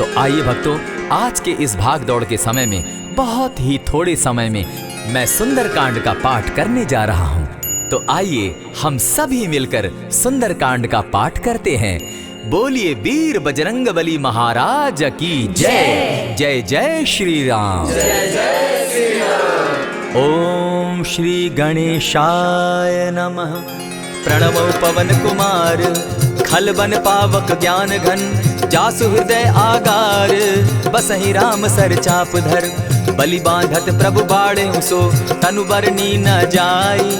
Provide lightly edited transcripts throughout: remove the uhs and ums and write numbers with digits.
तो आइए भक्तों, आज के इस भाग दौड़ के समय में बहुत ही थोड़े समय में मैं सुंदरकांड का पाठ करने जा रहा हूँ। तो आइए हम सभी मिलकर सुंदरकांड का पाठ करते हैं। बोलिए वीर बजरंगबली महाराज की जय। जय जय श्री राम। जय जय श्री राम। ओम श्री गणेशाय नमः। प्रणमो पवन कुमार, खल बन पावक ज्ञान घन, जासु हृदय आगार, बसहि राम सर चाप धर, बलि बांधत प्रभु बाड़े सो, तनु बरनी न जाई,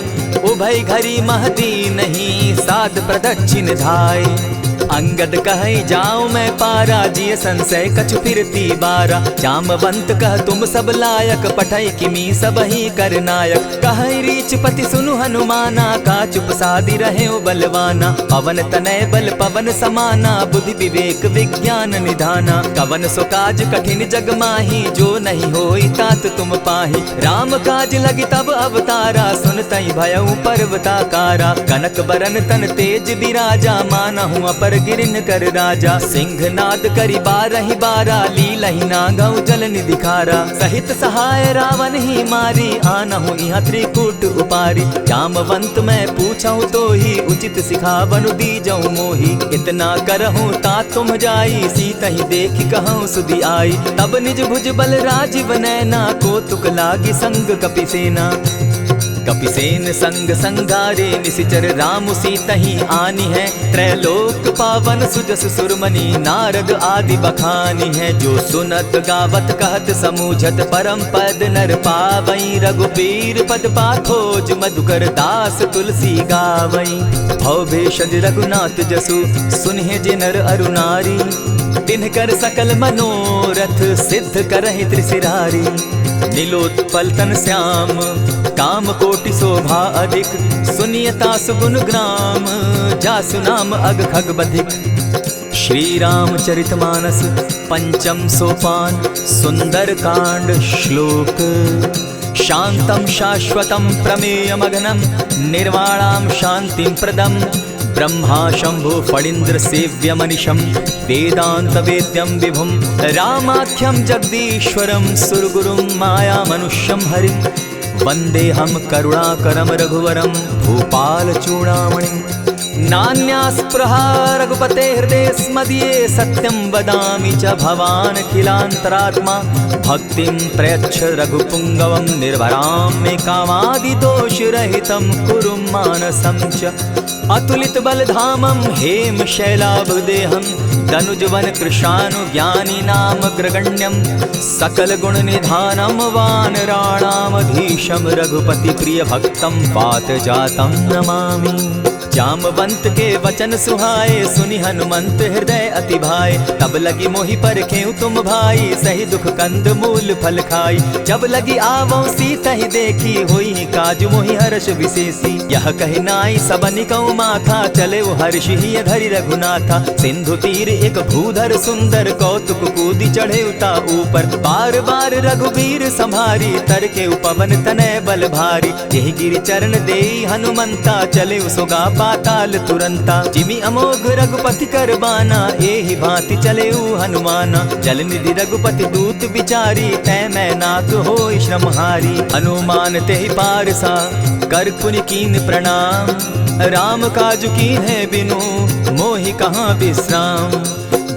उभय घरी महती नहीं, साध प्रदक्षिण धाई। अंगद कहे जाऊं मैं पारा, जिय संशय कछु फिरती बारा, जामवंत कह तुम सब लायक, पठै किमी सब ही कर नायक। कहे रीच पति सुनु हनुमाना, का चुप सादी रहे बलवाना, पवन तनय बल पवन समाना, बुद्धि विवेक विज्ञान निधाना। कवन सो काज कठिन जग माही, जो नहीं होई तात तुम पाही। राम काज लगी तब अवतारा, सुनतई भयउ पर्वताकारा। कनक बरन तन तेज बिराजा, मानहु अपर गिरिन कर राजा। सिंहनाद करी बारहि बारा, लीलहि नागौ जल निधि खारा। सहित सहाय रावण ही मारी, आनहु इहाँ त्रिकूट उपारी। जामवंत मैं पूछऊं तो ही, उचित सिखावनु दीजऊं मोही। इतना करहूं ता तुम जाई, सीतहि देखि कहूं सुधि आई। तब निज भुज बल राजीव नैना, कौतुक लागी संग कपिसेना। कपिसेन संग संगारे, निशिचर राम सीतहि आनी है। त्रैलोक पावन सुजस सुरमणि, नारद आदि बखानी है। जो सुनत गावत कहत समूझत, परम पद नर पावई। रघुबीर पद पाखोज, मधुकर दास तुलसी गावई। भव भेषज रघुनाथ जसु, सुनिहे जे नर अरु नारी। तिनकर सकल मनोरथ, सिद्ध करहि त्रिशिरारी। नीलोत्पल तन श्याम, काम कोटि शोभा अधिक। सुनियता सुगुन ग्राम, जासु नाम अग खग बधिक। श्री रामचरितमानस पंचम सोपान, सुंदरकांड श्लोक। शांतं शाश्वतं प्रमेयमघनं, निर्वाणां शांतिं प्रदम्। ब्रह्मा शंभु फणीन्द्र सेव्यमनिशं, वेदांत वेद्यं विभुं। रामाख्यं जगदीश्वरं, सुरगुरुं माया मनुष्यं हरिं। वन्देऽहं करुणाकरं रघुवरं, भूपाल चूडामणिम्। नान्यास्पृहा रघुपते हृदये स्मदीये, सत्यं वदामि च भवानखिलान्तरात्मा। भक्तिं प्रयच्छ रघुपुङ्गवं, निर्भरां मे कामादिदोषरहितं, कुरु मानसं च। अतुलित बलधामं हेम शैलाभदेहं, तनुजवन कृशानुज्ञानी नाम ग्रगण्यं। सकल गुण निधानं वानराणामधीशं, रघुपति प्रिय भक्तं पात जातं नमामि। जामवंत के वचन सुहाए, सुनि हनुमंत हृदय अति भाए। तब लगी मोहि परखेउ तुम भाई, सही दुख कंद मूल फल खाई। जब लगी आवो सीतहि देखी, होई काज मोहि हर्ष विशेषी। यह कहि नाई सबनि कौ माथा, चले हर्षि हिय धरि रघुनाथा। सिंधु तीर एक भूधर सुंदर, कौतुक कूदि चढ़े उता ऊपर। बार बार रघुबीर संभारी, तर के पवन तनय बल भारी। यही गिरि चरण देई हनुमंता, चले सुगा पाताल तुरंता। जिमि अमोघ रघुपति कर बाना, एहि भांति चले हनुमाना। जल निधि रघुपति दूत बिचारी, तै मैं नाथ होई श्रमहारी। हनुमान तेहि पारसा, कर पुनि कीन प्रणाम। राम काज कीन है बिनु, मोहि कहाँ विश्राम।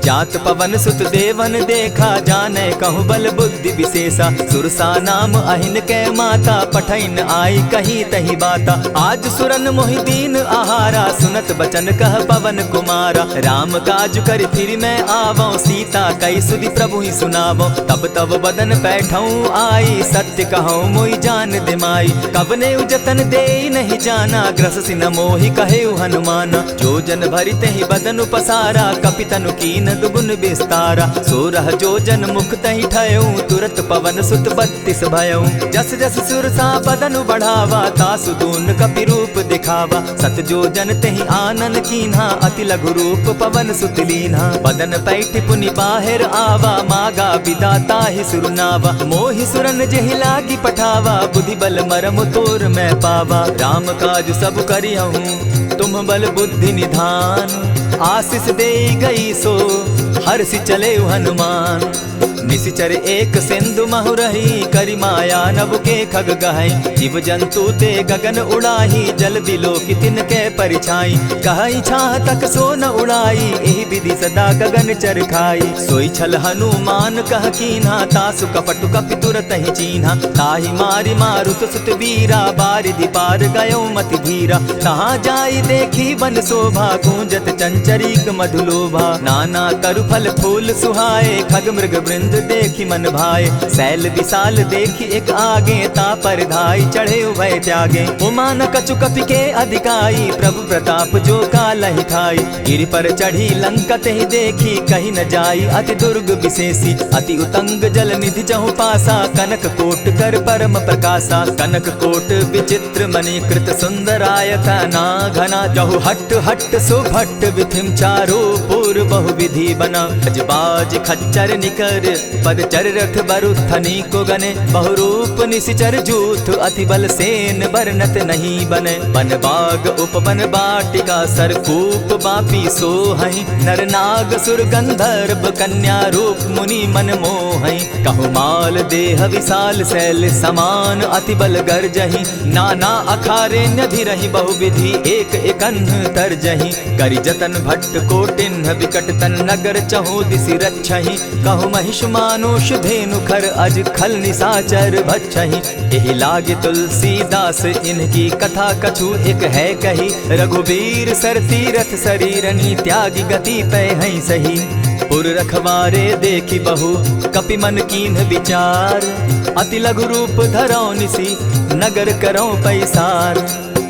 जात पवन सुत देवन देखा, जाने कहु बल बुद्धि विशेषा। सुरसा नाम अहिन कै माता, पठैन आई कही तही बाता। आज सुरन मोहि दीन आहारा, सुनत बचन कह पवन कुमारा। राम काज कर फिर मैं आवो, सीता कई सुधि प्रभु ही सुनावो। तब तब बदन बैठऊं आई, सत्य कहूँ मोहि जान दिमाई। कवने जतन दे नहीं जाना, ग्रस सिन मोहि कहे हनुमाना। जो जन भरित ही बदन पसारा, कपितनु कीन दुगुन विस्तारा। सोरह जो जन मुख तहि ठयऊ, तुरत पवन सुत 32 भयऊ। जस जस सुरसा बदनु बढ़ावा, तासु दून कपि रूप दिखावा। सत जो जन तहि आनन कीन्हा, अति लघु रूप पवन सुत लीन्हा। बदन पैठ पुनि बाहिर आवा, मागा विदा ताहि सुरनावा। मोहि सुरन जेहि लागी पठावा, बुद्धि बल मरम तोर मैं पावा। राम काज सब करिहूँ, तुम बल बुद्धि निधान। आशीष दे गई सो हर्षि चले हनुमान। निशिचर एक सिंधु महु रही, करी माया नभ के खग गहई। जीव जंतु ते गगन उड़ाही, जल बिलो की तिनके परिछाई। कहई छाह तक सो न उड़ाई, एहि विधि सदा गगन चर खाई। सोई छल हनुमान कह कीन्हा, तासु कपटु कपि तुरत ही चीन्हा। ताहि मारि मारुत सुत वीरा, बारिधि पार गयो मति धीरा। तहाँ जाई देखी वन शोभा, गूंजत चंचरीक मधुलोभा। नाना तरु फल फूल सुहाए, खग मृग वृंद देखी मन भाए। सैल विशाल देखी एक आगे, तापर धाई चढ़े उभय त्यागे। उमान कछु कपि के अधिकाई, प्रभु प्रताप जो कालहि खाई। गिरि पर चढ़ी लंका तेहि देखी, कही न जाई अति दुर्ग विशेषी। अति उतंग जल निधि जहु पासा, कनक कोट कर परम प्रकाशा। कनक कोट विचित्र मणिकृत सुंदरायत ना घना। जहु हट हट सुभट विधिम चारो पूर बहु विधि बना। अजबाज खच्चर निकर पद चर रथ बरुथनी को गने। बहुरूप निशिचर जूथ, अति बल सेन बरनत नहीं बने। बन बाग उपवन बाटिका, सरकूप बापी सोहई। नर नाग सुर गंधर्व, कन्या रूप मुनि मन मोहई। कहु माल देह विशाल शैल समान, अति बल गर्जही। नाना अखारे नधिरहि, बहुविधि एक एकन्ह तरजही। करि जतन भट्ट कोटिन्ह, विकट तन नगर चहु दिसि रक्षहि। कहु महिष मानुष धेनु खर, अज खल निशाचर भक्षहि। एहि लागे तुलसीदास, इनकी कथा कछु एक है कही। रघुबीर सर तीरथ शरीरनी, त्यागी गति पै हई सही। पुर रखवारे देखी बहु, कपि मन कीन्ह विचार। अति लघु रूप धरौ निसी, नगर करौ पैसार।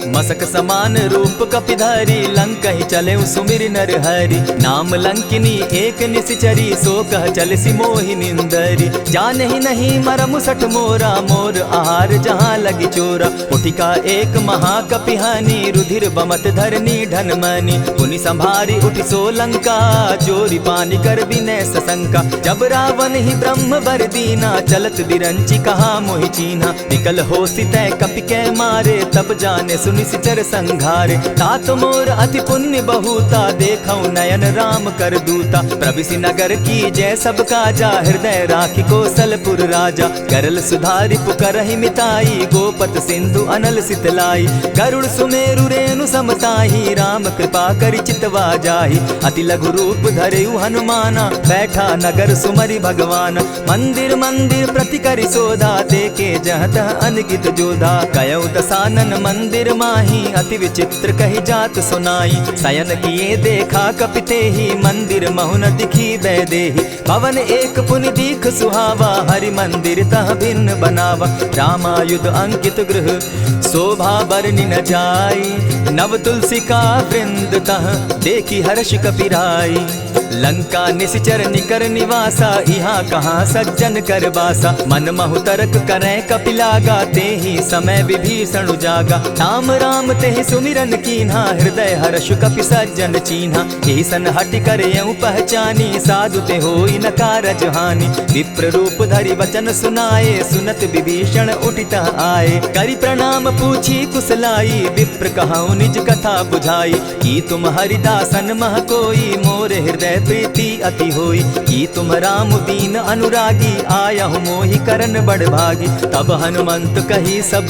मसक समान रूप कपिधारी, लंकहि चले सुमिर नर हरि। नाम लंकिनी एक निशिचरी, सो कह चल सी मोहि निंदरी। जानहि नहीं मरम सठ मोरा, मोर आहार जहाँ लगी चोरा। उठिका एक महाकपिहानी, रुधिर बमत धरनी ढनमनी। पुनि संभारी उठि सो लंका, जोरी पानी कर विनय सशंका। जब रावण ही ब्रह्म बर दीना, चलत बिरंची कहा मोहि चीन्हा। निकल हो सितै कपि के मारे, तब जाने सुनि निशिचर संघारे। तात मोर अति पुण्य बहुता, देखौ नयन राम कर दूता। प्रविशि नगर की जय सब काजा, हृदय राखी कौशलपुर राजा। करल सुधारि पुकरहि मिताई, गोपत सिंधु अनल सितलाई। गरुड़ सुमेरु रेणु समताही, राम कृपा करि चितवा जाहि। अति लघु रूप धरेउ हनुमाना, बैठा नगर सुमरि भगवान। मंदिर मंदिर प्रति करि सोधा, देखे जहत अनगित जोधा। कयौ दसानन मंदिर माही, अति विचित्र कही जात सुनाई। शयन किए देखा कपिते ही, मंदिर महु न दिखी वैदेही। भवन एक पुनि दीख सुहावा, हरि मंदिर तह भिन्न बनावा। रामायुध अंकित गृह, शोभा बरनि न जाई। नव तुलसी का वृंद तह, देखी हर्ष कपिराई। लंका निशिचर निकर निवासा, यहाँ कहाँ सज्जन कर बासा। मन महु तरक करै कपिलागा, तेहि समय विभीषण जागा। राम राम तेहि सुमिरन कीन्हा, हृदय हर्ष कपि सज्जन चीन्हा। एहि सन हटि कर यऊ पहचानी, साधु ते होई न कारज हानि। विप्र रूप धरि वचन सुनाए, सुनत विभीषण उठित आए। करि प्रणाम पूछी कुशलाई, विप्र कहौ निज कथा बुझाई। की तुम हरिदासन मह कोई, मोरे हृदय प्रीति अति होई। की तुम राम दीन अनुरागी, आयहु मोहि करन बड़ भागी। तब हनुमंत कही सब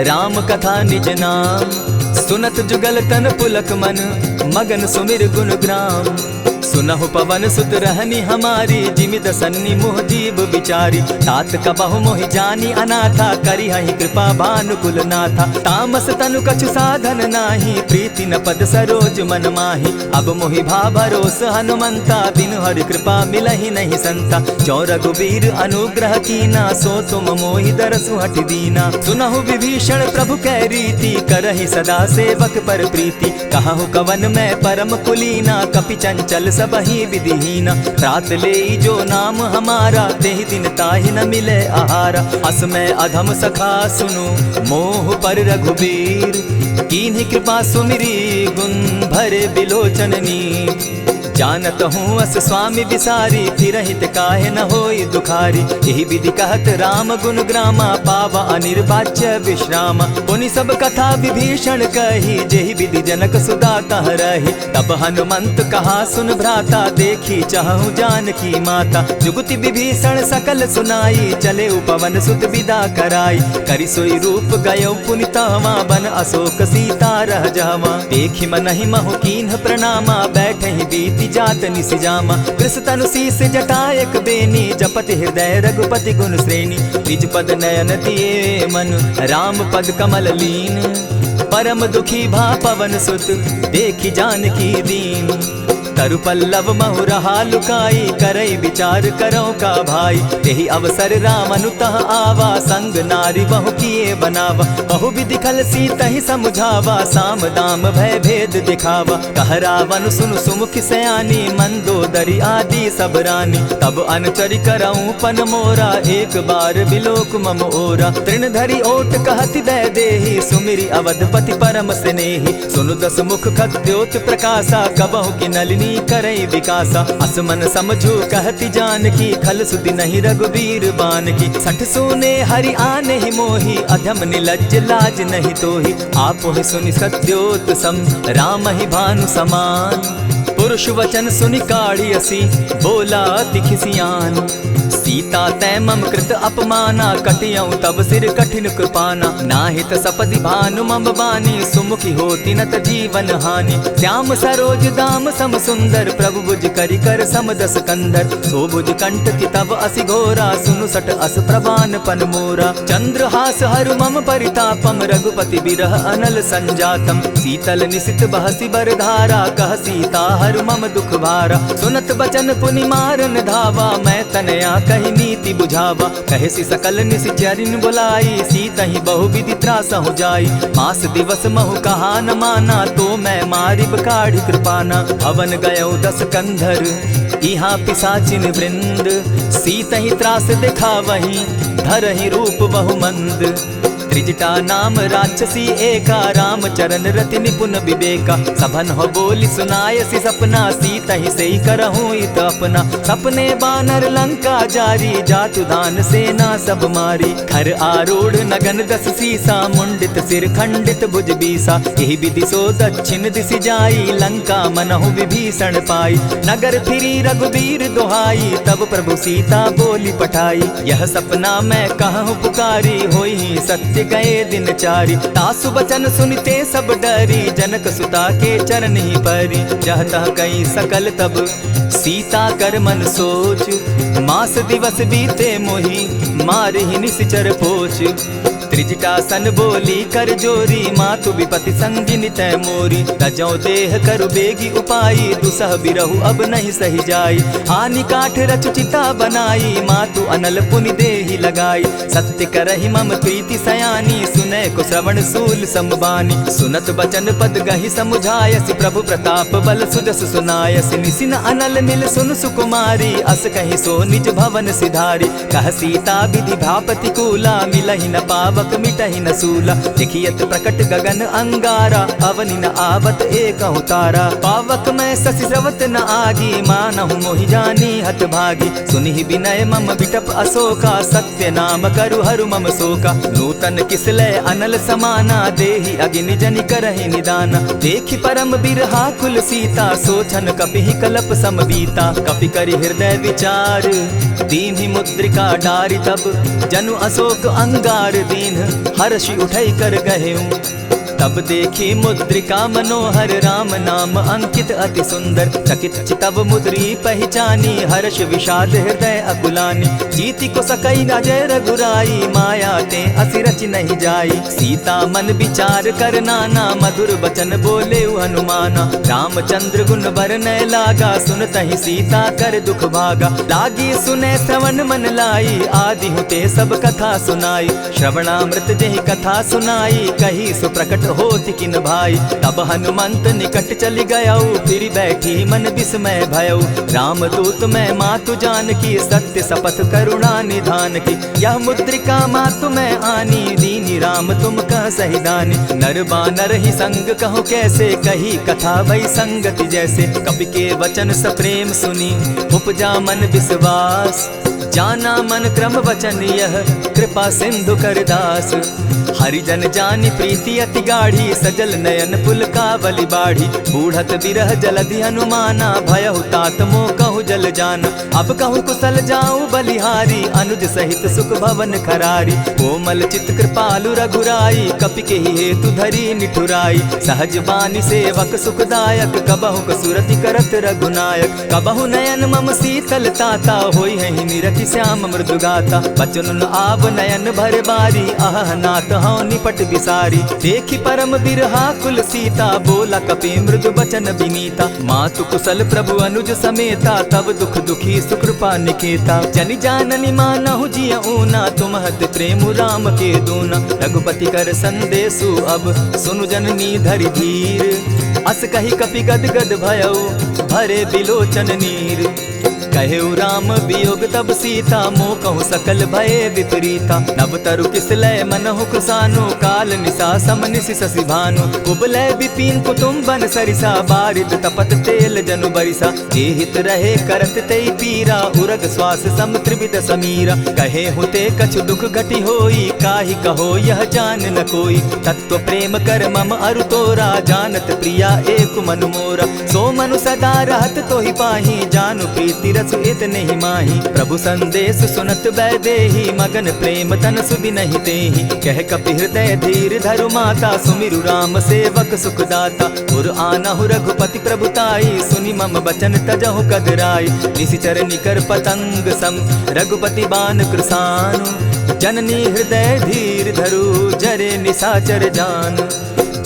राम कथा निज नाम। सुनत जुगल तन पुलक मन, मगन सुमिर गुण ग्राम। सुनहु पवन सुत रहनी हमारी, जिमिद सन्नी मोह जीव विचारी। तात कबहु मोहि जानी अनाथा, करी हहि कृपा भानुकुल नाथा। तामस तनु कछु साधन नाही, प्रीति न पद सरोज मन माही। अब मोहि भा भरोस हनुमंता, बिनु हरि कृपा मिलहि नहीं संता। जो रघुबीर अनुग्रह कीना, सो तुम मोहि दरसु हठि दीना। सुनहु विभीषण प्रभु कै रीति, करहि सदा सेवक पर प्रीति। कहु कवन मैं परम कुलीना, कपि चंचल सबहि विधिहीना। रात ले जो नाम हमारा, तेहि दिन ताहि न मिले आहारा। अस मैं अधम सखा सुनु, मोह पर रघुबीर। कीन्हि कृपा सुमिरी, गुण भरे बिलोचन नीर। जानत हूँ अस स्वामी बिसारी, फिर हित काहे न होई दुखारी। यही विधि कहत राम गुण ग्रामा, पावा अनिर्वाच्य विश्राम। पुनि सब कथा विभीषण कही, जेहि विधि जनक सुदा तह रही। तब हनुमंत कहा सुन भ्राता, देखी चाहूँ जानकी माता। जुगति विभीषण सकल सुनाई, चले पवन सुत विदा कराई। करि सोई रूप गयो पुनि तहवा, बन अशोक सीता रह जावा। देखी मनहि महु कीन्ह प्रणामा, बैठे ही बीति जात निसि जामा। कृष तनु शीस जटायक बेनी, जपति हृदय रघुपति गुण श्रेणी। निज पद नयन दिए मन, राम पद कमल लीन। परम दुखी भा पवन सुत, देखी जानकी दीन। तरु पल्लव महु रहा लुकाई, करई विचार करो का भाई। यही अवसर राम अनुतः आवा, संग नारी बहु किए बनावा। बहु विधि खल सीतहि समुझावा, साम दाम भय भेद दिखावा। कह रावण सुनु सुमुखि सयानी, मंदोदरी आदि सब रानी। तब अनुचरि करऊं पन मोरा, एक बार बिलोक मम ओरा। तृण धरि ओट कहति दय देहि, सुमिरि अवधपति परम स्नेही। सुनु दस मुख खद्योत प्रकाशा, कबहु की नलिनी करई विकासा। असमन समझो कहती जानकी, खल सुधि नहीं रघुवीर बान की। सठ सोने हरि आने ही मोही, अधम निलज्ज लाज नहीं तोही। आप ही सुनि सत्योत सम, राम ही भानु समान। पुरुष वचन सुनि काढ़ियसी, बोला अति खिसियान। सीता तै मम कृत अपमाना, कटियऊं तब सिर कठिन कृपाना। नाहित सपदि भानु मम बानी, सुमुखी होती नत जीवन हानि। श्याम सरोज दाम सम सुंदर, प्रभु भुज करि कर सम दस कंधर। सो भुज कंठ की तब असि घोरा, सुनु सट अस प्रभान पन मोरा। चंद्रहास हरु मम परितापम, रघुपति बिरह अनल संजातम। शीतल निसित बहसी बरधारा, कह सीता हरु मम दुख भारा। सुनत बचन पुनि मारन धावा, मैं तनया कही नीति बुझावा। कहे सकल निश्चरिन बुलाई, सीतहि बहु विधि त्रास हो जाई। मास दिवस महु कहा न माना, तो मैं मारिब काढ़ी कृपाना। हवन गयो दस कंधर, इहाँ पिशाचिन वृंद। सीतहि त्रास दिखावहि, धरहि रूप बहु मंद। त्रिजटा नाम राक्षसी एका, राम चरण रति निपुण विवेका। सभन हो बोली सुनायसी सपना, सीतहि सेई करहूँ इत अपना। सपने बानर लंका जारी, जातु दान सेना सब मारी। खर आरूढ़ नगन दस सीसा, मुंडित सिर खंडित भुज बीसा। यही विधि सो दक्षिण दिशि जाई, लंका मनहु विभीषण पाई। नगर फिरी रघुवीर दुहाई, तब प्रभु सीता बोली पठाई। यह सपना मैं कहूँ पुकारी, होई सत्य गए दिन चारी। तासु बचन सुनते सब डरी, जनक सुता के चरण ही परी। जहतः कई सकल तब सीता कर मन सोच, मास दिवस बीते मोही, मारहि निश्चर पोच। त्रिजटा सन बोली कर जोरी, मातु विपति संगिनी तै मोरी। तजौ देह करु बेगी उपाई, दुसह बिरहु अब नहीं सही जाई। हानि काठ रच चिता बनाई, मातु अनल पुनि देहि लगाई। सत्य करहि मम प्रीति सयानी, सुनै को श्रवण सूल समबानी। सुनत बचन पद गहि समुझायसि, प्रभु प्रताप बल सुजस सुनायसि। निसिन अनल मिल सुन सुकुमारी, अस कहि सो निज भवन सिधारी। कह सीता विधि भापति कूला, मिलहि न पावक मिटहि न सूला। देखियत प्रकट गगन अंगारा, अवनि न आवत एकहु तारा। पावक मैं शशि स्रवत न आगी, मानहु मोहि जानी हत भागी। सुनिहि विनय मम बिटप अशोका, सत्य नाम करु हरु मम शोका। नूतन किसलय अनल समाना, देहि अगिनि जनि करहि निदाना। देखि परम बिरहा कुल सीता, सोचन कपिहि कलप सम बीता। कपि करि हृदय विचार, दीन्हि मुद्रिका डारि। तब जनु अशोक अंगार दीन, हर्षि उठै कर गहेऊं। तब देखी मुद्रिका मनोहर, राम नाम अंकित अति सुंदर। चकित चितव मुद्री पहचानी, हर्ष विषाद हृदय अकुलानी। जीति को सकई अजय रघुराई, माया ते असि रचि नहीं जाई। सीता मन विचार कर नाना, मधुर बचन बोले हनुमाना। रामचंद्र गुण बरनय लागा, सुनतहि सीता कर दुख भागा। लागी सुने श्रवण मन लाई, आदि हुते सब कथा सुनाई। श्रवणामृत जेहि कथा सुनाई, कही सो प्रकट होति किन भाई। तब हनुमंत निकट चली गयऊ, फिर बैठी मन विस्मय भयऊ। राम दूत मैं मातु जानकी, सत्य शपथ करुणा निधान की। यह मुद्रिका मातु मैं आनी, दीन कीनी राम तुम कह सही दानी। नर बानर ही संग कहो कैसे, कही कथा भई संगति जैसे। कपि के वचन सप्रेम सुनी उपजा मन विश्वास, जाना मन क्रम वचन यह कृपा सिंधु कर दास। हरिजन जानी प्रीति अति गाढ़ी, सजल नयन पुल कावली बाढ़ी। बूढ़त बिरह जलधि हनुमाना, भयहु तात मोह कहु जल जाना। अब कहु कुशल जाऊं बलिहारी, अनुज सहित सुख भवन खरारी। कोमल चित कृपालु रघुराई, कपि के ही हेतु धरी निठुराई। सहज बानी सेवक सुखदायक, कबहु कसुरति करत रघुनायक। कबहु नयन मम शीतल ताता, होई है निरखि श्याम मृदु गाता। बचन आव नयन भर बारी, आह नाथ हौ निपट बिसारी। देखी परम बिरहा कुल सीता, बोला कपि मृदु बचन विनीता। मातु कुशल प्रभु अनुज समेता, तब दुख दुखी सुकृपा निकेता। जनि जाननी मानहु जिय ऊना, तुम हत प्रेम राम के दूना। रघुपति कर संदेशु अब सुनु जननी धरि धीर। अस कही कपि गद गद भयउ, भरे बिलोचन नीर। कहेउ राम वियोग तब सीता, मोह कहूँ सकल भय विपरीता। नव तरु किसलय मनहु कृसानु, काल निशा समनिशि शशि भानु। कुबलय विपिन कुटुम्बन सरिसा, बारिद तपत तेल जनु बरिसा। जे हित रहे करत तेई पीरा, उरग श्वास सम त्रिविध समीरा। कहे हुते कछु दुख घटी होई, काहि कहो यह जान न कोई। तत्व प्रेम कर मम अरु तोरा, जानत प्रिया एक मनु मोरा। सो मनु सदा रहत तोहि पाही, जानु प्रीति रसु इतने ही माही। प्रभु संदेश सुनत बैदेही, मगन प्रेम तन सुधि नहीं तेहि। कह कपि हृदय धीर धरु माता, सुमिरु राम सेवक सुखदाता। उर आनहु रघुपति प्रभुताई, सुनि मम बचन तजहु कदराई। निशिचर निकर पतंग सम, रघुपति बान कृसानु। जननी हृदय धीर धरु, जरे निशाचर जान।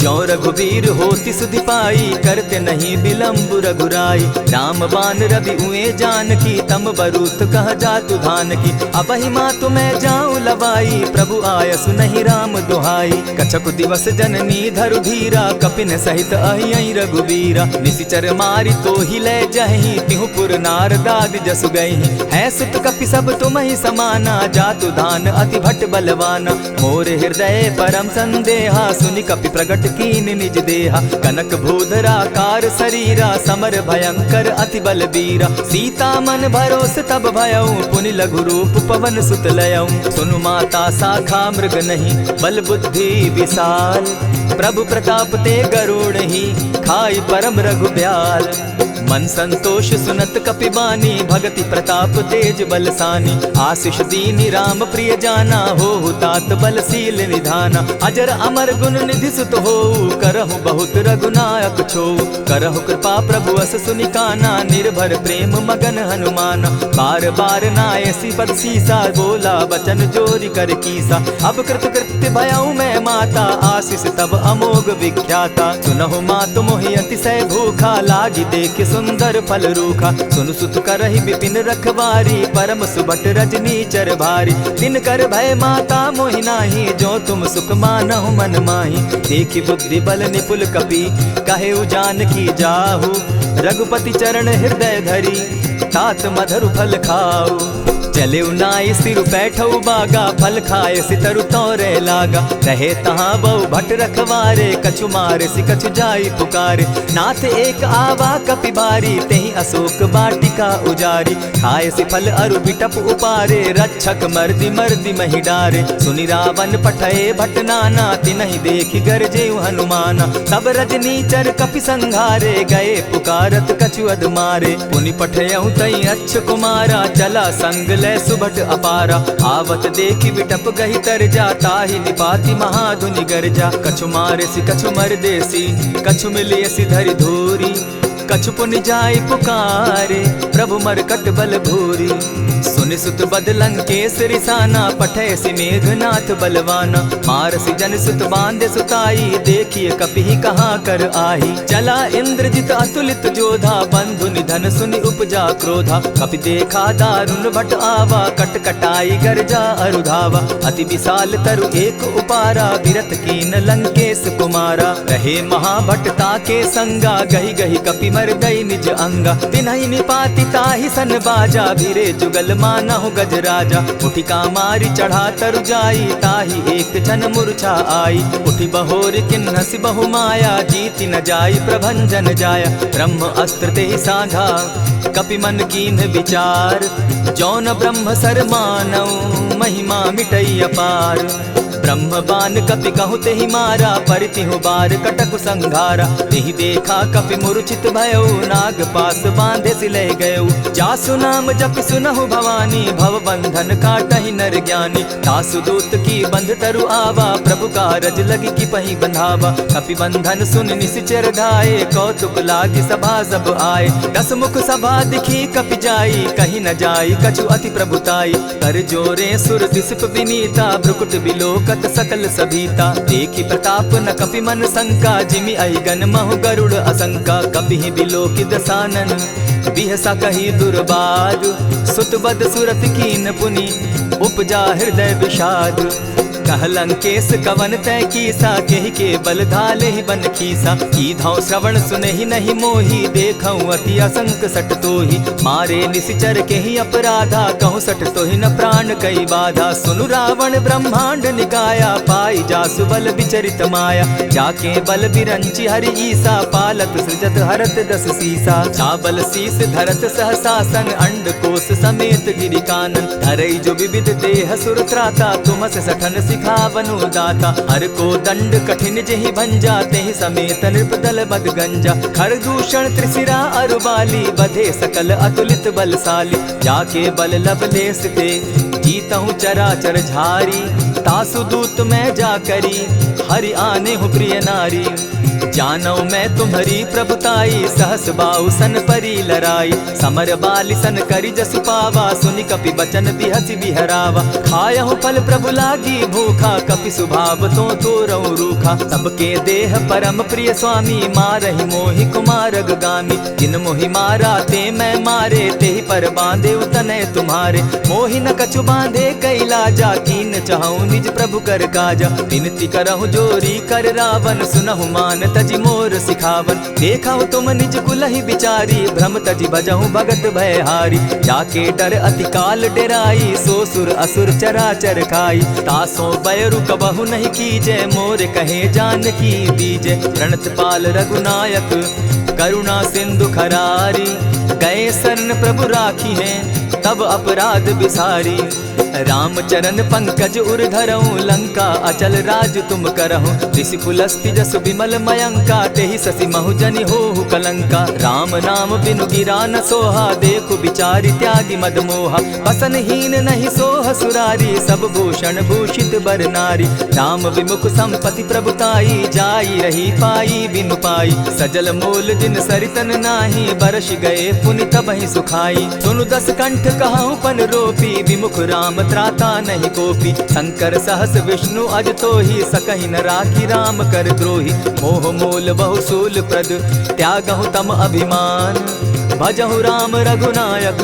ज्यों रघुवीर होति सुधि पाई, करते नहीं विलम्ब रघुराई। राम बान रवि उए जानकी, तम बरूथ कह जातु धान की। अबहि मातु मैं जाऊं लवाई, प्रभु आयसु नहीं राम दुहाई। कछक दिवस जननी धरु धीरा, कपिन सहित अहियहि रघुवीरा। निशिचर मारि तोहि लय जहि, तिहुपुर नारदादि जसु गहि। है सुत कपि सब तुमहि समाना, जातु धान अति भट बलवाना। मोर हृदय परम संदेहा, सुनि कपि प्रगट कीन निज देहा। कनक भूधराकार शरीरा, समर भयंकर अति बलबीरा। सीता मन भरोस तब भयउ, पुनि लघु रूप पवन सुत लयउ। सुनु माता शाखा मृग नहीं, बल बुद्धि विशाल। प्रभु प्रताप ते गरुड़ ही, खाई परम रघु ब्याल। मन संतोष सुनत कपि बानी, भगति प्रताप तेज बलसानी। आशीष दीनी राम प्रिय जाना, हो तात बलशील निधाना। अजर अमर गुण निधि सुत हो, करहु बहुत रघुनायक छो। करहु कृपा प्रभु अस सुनि काना, निर्भर प्रेम मगन हनुमाना। बार बार नायसी पद सीसा, बोला बचन जोरि कर कीसा। अब कृत कृत्य भयउ मैं माता, आशीष तब अमोघ विख्याता। सुनहु मातु मोहि अतिशय भूखा, लागी देख सुंदर फल रूखा। सुन सुत करहि विपिन रखवारी, परम सुबट रजनी चर भारी। दिन कर भय माता मोहि नाही, जो तुम सुख मानहु मन माही। देखि बुद्धि बल निपुल कपि, कहेउ जानकी जाहु। रघुपति चरण हृदय धरी, तात मधुर फल खाऊ। चले नाई सिर बैठऊ बागा, फल खाए सितरु तोरे लागा। रहे तहाँ बहु भट रखवारे, कछु मारे सि कछु जाई पुकारे। नाथ एक आवा कपि बारी, तेहि अशोक बाटिका उजारी। खाए सि फल अरु बिटप उपारे, रक्षक मर्दि मर्दि महि डारे। सुनि रावण पठये भट नाना, तिनहि देखि गरजेउ हनुमाना। तब रजनीचर कपि संघारे, गए पुकारत कछु अधमारे। पुनि पठयउ तई अच्छ कुमारा, चला संग सुबट अपारा। आवत देखि बिटप गहि तर जा, ताहि निपाति महाधुनि गर्जा। कछु मारेसि कछु मरदेसी, कछु मिलियसि धरि धूरी। कछु पुनि जाई पुकारे, प्रभु मरकट बल भूरी। सुनि सुत बद लंकेश रिसाना, पठयसि मेघनाथ बलवाना। मारसि जन सुत बांधे सुताई, देखिए कपि कहाँ कर आही। चला इंद्रजित अतुलित जोधा, बंधु निधन सुनि उपजा क्रोधा। कपि देखा दारुण भट आवा, कट कटाई गर्जा अरुधावा। अति विशाल तरु एक उपारा, विरत कीन लंकेश कुमारा। रहे महाभटता के संगा, गहि गहि कपि मरदई निज अंगा। तिन्हि निपाति ताहि सन बाजा, भिरे जुगल मान मानहु गज राजा। उठिका मारी चढ़ा तरु जाई, ताही एक जन मूर्छा आई। उठी बहोर किन्हसि बहु माया, जीति न जाई प्रभंजन जाया। ब्रह्म अस्त्र ते साधा, कपि मन कीन्ह विचार। जौन ब्रह्म सर मानौ, महिमा मिटई अपार। ब्रह्म बान कपि कहु तेहि मारा, परितिहु बार कटक संघारा। तेहि देखा कपि मूर्छित भयउ, नाग पास बांधे सिले गयउ। जासु नाम जपि सुनहु भवानी, भव बंधन काटहि नर ज्ञानी। तासु दूत की बंध तरु आवा, प्रभु कारज लगी की पहि बंधावा। कपि बंधन सुन निसिचर धाये, कौतुक लागी सभा सब आए। दस मुख सभा दिखी कपि जाई, कहीं न जाई कछु अति प्रभुताई। कर जोरे सुर दिसप विनीता, भ्रुकुट बिलोकत सकल सभीता। देखी प्रताप न कपि मन शंका, जिमि अहिगन महु गरुड़ असंका। कपि बिलोकि दसानन, बिहसा कही दुर्बाद। सुत बद सुरत कीन पुनि, उपजा हृदय विषाद। कहलंकेश कवन तय कीसा, केहि के बल धाले ही बन खीसा। कीधौ श्रवण सुने ही नहीं मोही, देखऊं अति असंक सट तोही। मारे निसिचर केहि अपराधा, कहूँ सट तोहि न प्राण कई बाधा। सुनु रावण ब्रह्मांड निकाया, पाई जासु बल विचरित माया। जाके बल बिरंची हरि ईसा, पालत सृजत हरत दस सीसा। चाबल शीस धरत सहसासन, अंड कोश समेत गिरि कानन। धरई जो विविध देह सुर त्राता, तुमस सठन सिखावनु दाता। हर को दंड कठिन जेहि भंजा, तेहि समेत नृपदल बद गंजा। खरदूषण त्रिशिरा अरुबाली, बधे सकल अतुलित बलशाली। जाके बल लवलेस ते, जीतहु चराचर झारी। तासु दूत मैं जा करी, हरि आने हूँ प्रिय नारी। जानौ मैं तुम्हारी प्रभुताई, सहस बाहु सन परी लराई। समर बाली सन करी जसु पावा, सुनि कपि बचन बिहसि बिहरावा। खायहु फल प्रभु लागी भूखा, कपि सुभाव तो तोरऊ रूखा। सबके देह परम प्रिय स्वामी, मारहि मोहि कुमारग गामी। जिन मोहि मारा ते मैं मारे, तेहि पर बांधे उतने तुम्हारे। मोहि न कछु बांधे कैलाजा, कीन चाहूं निज प्रभु कर काजा। विनती करहु जोरी कर रावण, सुनहु मान तजि मोर सिखावन। देखहु तुम निज कुलहि बिचारी, भ्रम तजि भजहु भगत भयहारी। जाके डर अति काल डेराई, सो सुर असुर चराचर खाई। तासो बैरु कबहु नहीं कीजे, मोर कहे जानकी दीजे। प्रणत पाल रघुनायक, करुणा सिंधु खरारी। गए शरण प्रभु राखी हैं, तब अपराध बिसारी। रामचरण पंकज उर धरऊं, लंका अचल राज तुम करहूं। ऋषि पुलस्ति जस विमल मयंका, तेहि ससि महु जनि होहु कलंका। राम नाम बिनु गिरा न सोहा, देखु बिचारी त्यागी मद मोहा। बसनहीन नहीं सोह सुरारी, सब भूषण भूषित बर नारी। राम विमुख संपति प्रभुताई, जाई रही पाई बिनु पाई। सजल मोल जिन सरितन नाही, बरस गए पुनि तबहि सुखाई। सुनु दस कंठ कहूँ पन रोपी, विमुख राम त्राता नहीं कोपी। शंकर सहस विष्णु अज तोहि, सकहि न राखी राम कर द्रोही। मोह मोल बहु सूल प्रद, त्यागहु तम अभिमान। भजहु राम रघुनायक,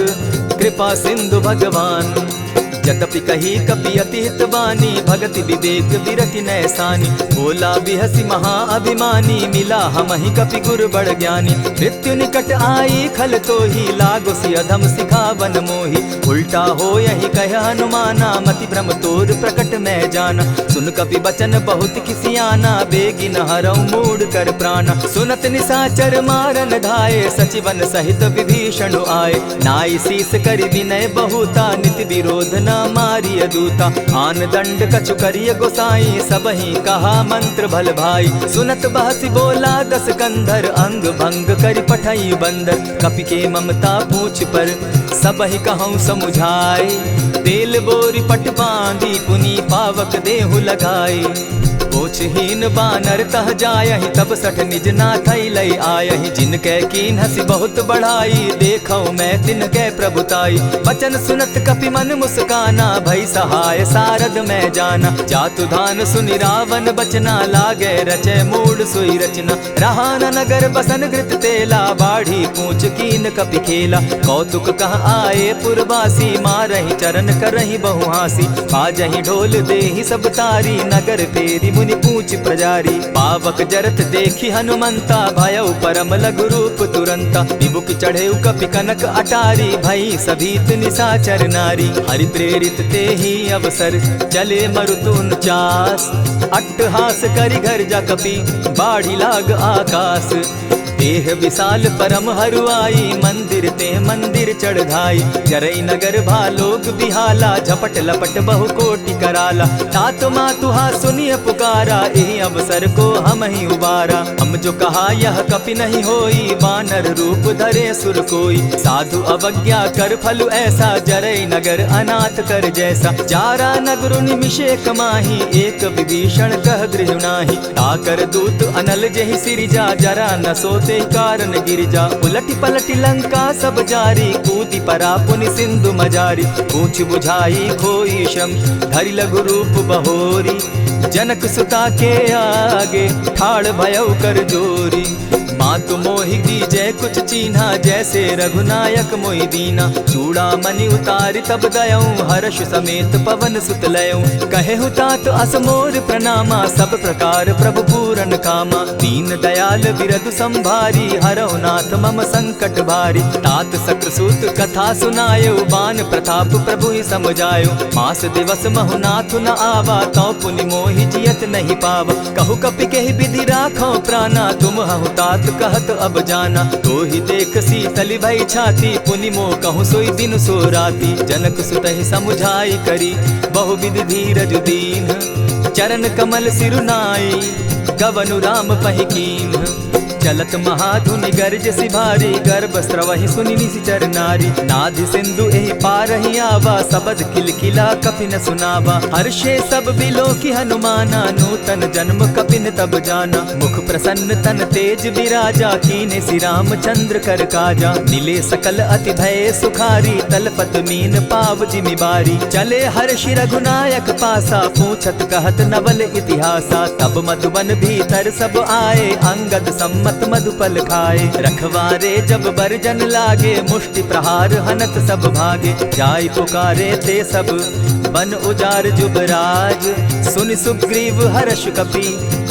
कृपा सिंधु भगवान। जतपि कही कपि अति हितवानी, भगति विवेक विरति नैसानी। बोला बिहसि महा अभिमानी, मिला हमहि कपि गुर बड़ ज्ञानी। मृत्यु निकट आई खल तोहि, लागो सि अधम सिखावन मोहि। उल्टा हो यही कह हनुमाना, मति भ्रम तोर प्रकट मैं जाना। सुन कपि बचन बहुत किसियाना, बेगी न हरऊ मूड कर प्राणा। सुनत निसाचर मारन धाये, सचिवन सहित विभीषण आए। नाई शीस करि विनय बहुता, नित विरोध न मारिय दूता। आन दंड कछु करिय गोसाई, सबहि कहा मंत्र भल भाई। सुनत बहसि बोला दस कंधर, अंग भंग करि पठई बंदर। कपि के ममता पूछ पर, सबहि कहूँ समुझाए। तेल बोरी पट बांधी, पुनि पावक देहु लगाई। पोछहीन बानर तह जायहि, तब सठ निज नाथई लई आयहि। जिनकै कीन हसी बहुत बढ़ाई, देखौ मैं तिनकै प्रभुताई। बचन सुनत कपि मन मुस्काना, भई सहाय सारद मैं जाना। जातु धान सुनि रावण बचना, लागे रचय मूड सोई रचना। रहा न नगर बसन घृत तेला, बाढ़ी पूछ कीन कपि खेला। कौतुक कह आए पुरवासी, मारहि चरण करहि बहु हासी। बाजहि ढोल देहि सब तारी, नगर फेरी मुनि पूछ प्रजारी। पावक जरत देखी हनुमंता, भयउ परम लघु रूप तुरंता। विमुख चढ़े कपि कनक अटारी, भई सभीत निशाचर नारी। हरि प्रेरित ते ही अवसर, चले मरुत 49। अट्टहास करि घर जा कपि, बाढ़ी लाग आकाश। देह विशाल परम हरुआई, मंदिर ते मंदिर चढ़ाई। जरई नगर भालोग बिहाला, झपट लपट बहु कोटि कराला। तात मातुहा सुनिय पुकारा, एहि अवसर को हम ही उबारा। हम जो कहा यह कपि नहीं होई, वानर रूप धरे सुर कोई। साधु अवज्ञा कर फल ऐसा, जरई नगर अनाथ कर जैसा। जारा नगर निमिषे कमाही, एक विभीषण कह गृह नाही। ताकर दूत अनल जहि सिरिजा, जरा न सोते कारण गिरजा। उलटी पलटी लंका सब जारी, कूदी परा पुनि सिंधु मजारी। पूछ बुझाई खोई श्रम, धरि लघु रूप बहोरी। जनक सुता के आगे, ठाड़ भयउ कर जोरी। मातु मोहि दीजै कुछ चीन्हा, जैसे रघुनायक मोहि दीना। चूड़ा मणि उतारि तब गयऊँ, हर्ष समेत पवन सुत लयऊँ। कहे तात असमोर प्रणामा, सब प्रकार प्रभु पूरन कामा। दीन दयाल बिरदु संभारी, हरौ नाथ मम संकट भारी। तात सक्रसूत कथा सुनायो, बान प्रताप प्रभु ही समझायो। मास दिवस महु नाथ न आवा, तौ पुनि मोहि जियत नहीं पावा। कहु कपि केहि विधि राखो प्राणा, तुम हहु तात कहत अब जाना। तो ही देख शीतल भई छाती, पुनि मो कहूँ सोई दिन सो राती। जनक सुतहि समुझाई करी, बहु विधि धीरज दीन। चरण कमल सिरुनाई, गवनु राम पहि कीन्ह। चलत महाधुनि गर्ज सिभारी, गर्भ स्रवहि सुनि निशिचर नारी। नाधि सिंधु एहि पारहि आवा, सबद किलकिला कपि न सुनावा। हर्षे सब बिलो की हनुमाना, नूतन जन्म कपिन तब जाना। मुख प्रसन्न तन तेज विराजा, कीने श्री रामचंद्र कर काजा। मिले सकल अति भय सुखारी, तलपत मीन पाव जिमि बारी। चले हर्षि रघुनायक पासा, पूछत कहत नवल इतिहासा। तब मधुबन भीतर सब आए, अंगद सम्मत मधुपल खाए। रखवारे जब बरजन लागे, मुष्टि प्रहार हनत सब भागे। जाय पुकारे ते सब, बन उजार जुबराज। सुनि सुग्रीव हर्ष कपि,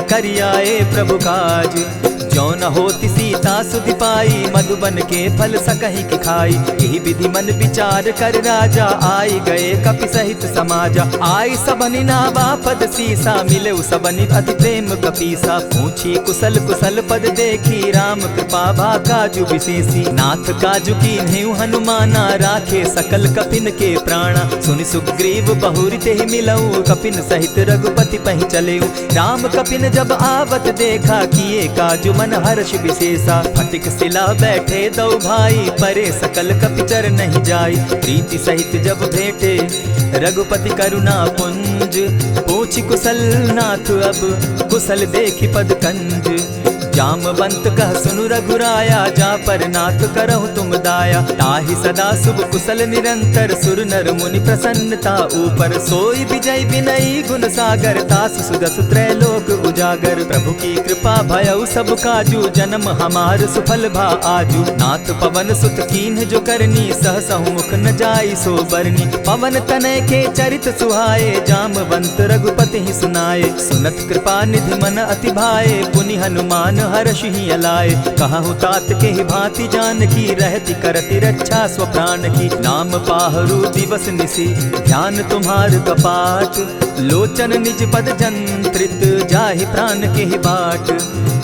करियाए प्रभु काज। जो न होती सीता सुधि पाई, मधुबन के फल सकहि की खाई। यही विधि मन विचार कर राजा, आई गए कपि सहित समाजा। आई सबनि नावा पद सीसा, मिले सबनि अति प्रेम कपीसा। पूछी कुशल कुशल पद देखी, राम कृपा भा काजु विशेषी। नाथ काजु कीन्हेउ हनुमाना, राखे सकल कपिन के प्राणा। सुनि सुग्रीव बहुरि तेहि मिलऊ, कपिन सहित रघुपति पहि चलेऊ। राम कपिन जब आवत देखा, किए काजु मन हर्ष विशेषा। फटिक सिला बैठे दो भाई, परे सकल कपिचर नहीं जाई। प्रीति सहित जब भेटे, रघुपति करुणा पुंज। पूछि कुशल नाथ अब, कुशल देखि पद कंज। जामवंत कह सुनु रघुराया, जा पर नाथ करहु तुम दाया। ताहि सदा शुभ कुशल निरंतर, सुर नर मुनि प्रसन्नता ऊपर। सोई विजय विनयी गुण सागर, तास सुदस त्रैलोक उजागर। प्रभु की कृपा भयउ सब काजू, जन्म हमार सुफल भा आजू। नाथ पवन सुत कीन्ह जो करनी, सहसहु मुख न जाई सो बरनी। पवन तनय के चरित सुहाए, जामवंत रघुपति ही सुनाए। सुनत कृपा निधि मन अति भाए, पुनि हनुमान हर्ष ही अलाए। कहूँ तात के ही भांति जानकी, रहती करती रक्षा स्वप्राण की। नाम पाहरु दिवस निसी, ध्यान तुम्हार कपाट। लोचन निज पद जंत्रित, जाहि प्राण के ही बाट।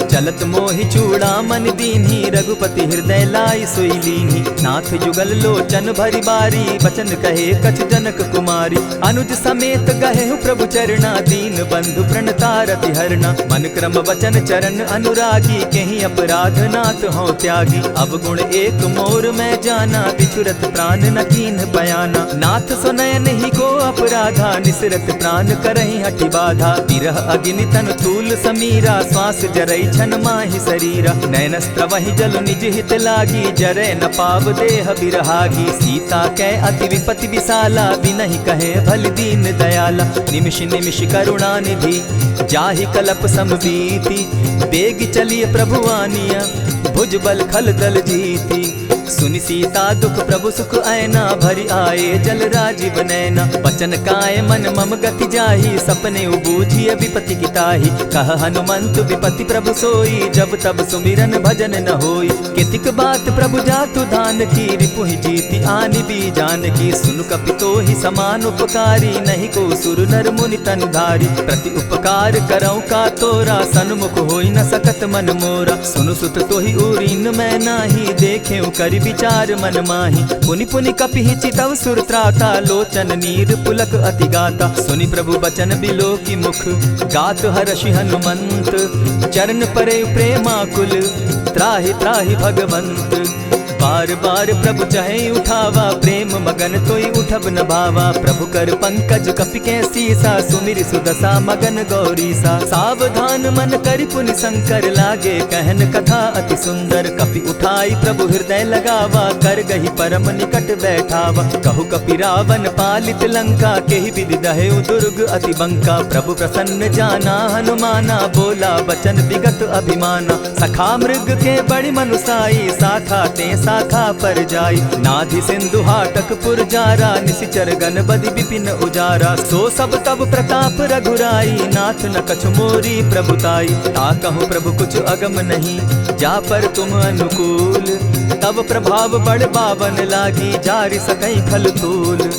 चलत मोहि चूड़ामन दीन्ही, रघुपति हृदय लाई सोई लीन्ही। नाथ जुगल लोचन भरी बारी, बचन कहे कछ जनक कुमारी। अनुज समेत गहे प्रभु चरणा, दीन बंधु प्रणतारति हरना। मन क्रम वचन चरण अनुरागी, कहीं अपराध नाथ हो त्यागी। अब गुण एक मोर मैं जाना, बिछुरत प्राण न कीन्ह बयाना। नाथ सुनयन ही को अपराधा, निसरत प्राण करहि हठि बाधा। विरह अग्नि तन तूल समीरा, श्वास जरई छन माहि शरीरा। नैनस्त्र वहि जल निज हित लागी, जरै न पाव देह बिरहागी। सीता कै अति विपति विशाला, बिनहि कहे भल दीन दयाला। निमिष निमिष करुणा निधि, जाहि कलप समबीति। बेग चलिए प्रभु आनिया, भुज बल खल दल जीती। सुनि सीता दुख प्रभु सुख ऐना, भरि आए जल राजीव नैना। बचन काय मन मम गति जाहि, सपने बूझिय विपति की ताहि। कह हनुमंत विपति प्रभु सोई, जब तब सुमिरन भजन न होई। कितिक बात प्रभु जातु धान की, रिपुहि जीति आनि भी जान की। सुनु कपितो ही समान उपकारी, नहीं को सुर नर मुनि तन धारी। प्रति उपकार करऊँ का तोरा, सन्मुख होई न सकत मन मोरा। सुनु सुत तोहि उरीन मैं नाही, देखे करि विचार मन माही। पुनि पुनि कपिहि चितव सुर त्राता, लोचन नीर पुलक अति गाता। सुनि प्रभु बचन बिलो की मुख, गात हर्षि हनुमंत। चरण परे प्रेमाकुल, त्राहि त्राहि भगवंत। बार बार प्रभु चाहे उठावा, प्रेम मगन तोई उठब न भावा। प्रभु कर पंकज कपि के सीसा, सुमिर सुदशा मगन गौरीसा। सावधान मन करि पुनि शंकर, लागे कहन कथा अति सुंदर। कपि उठाई प्रभु हृदय लगावा, कर गही परम निकट बैठावा। कहु कपि रावण पालित लंका, केहि विधि दहेउ दुर्ग अति बंका। प्रभु प्रसन्न जाना हनुमाना, बोला बचन विगत अभिमाना। सखा मृग के बड़ी मनुसाई, साखा ते शाखा पर जाई। नाधि सिंधु हाटक पुर जारा, निशिचर गण बदि विपिन उजारा। सो सब तब प्रताप रघुराई, नाथ न कछु मोरी प्रभुताई। ता कहूँ प्रभु कुछ अगम नहीं, जा पर तुम अनुकूल। तब प्रभाव बड़ बावन लागी, जारि सकई खल तूल।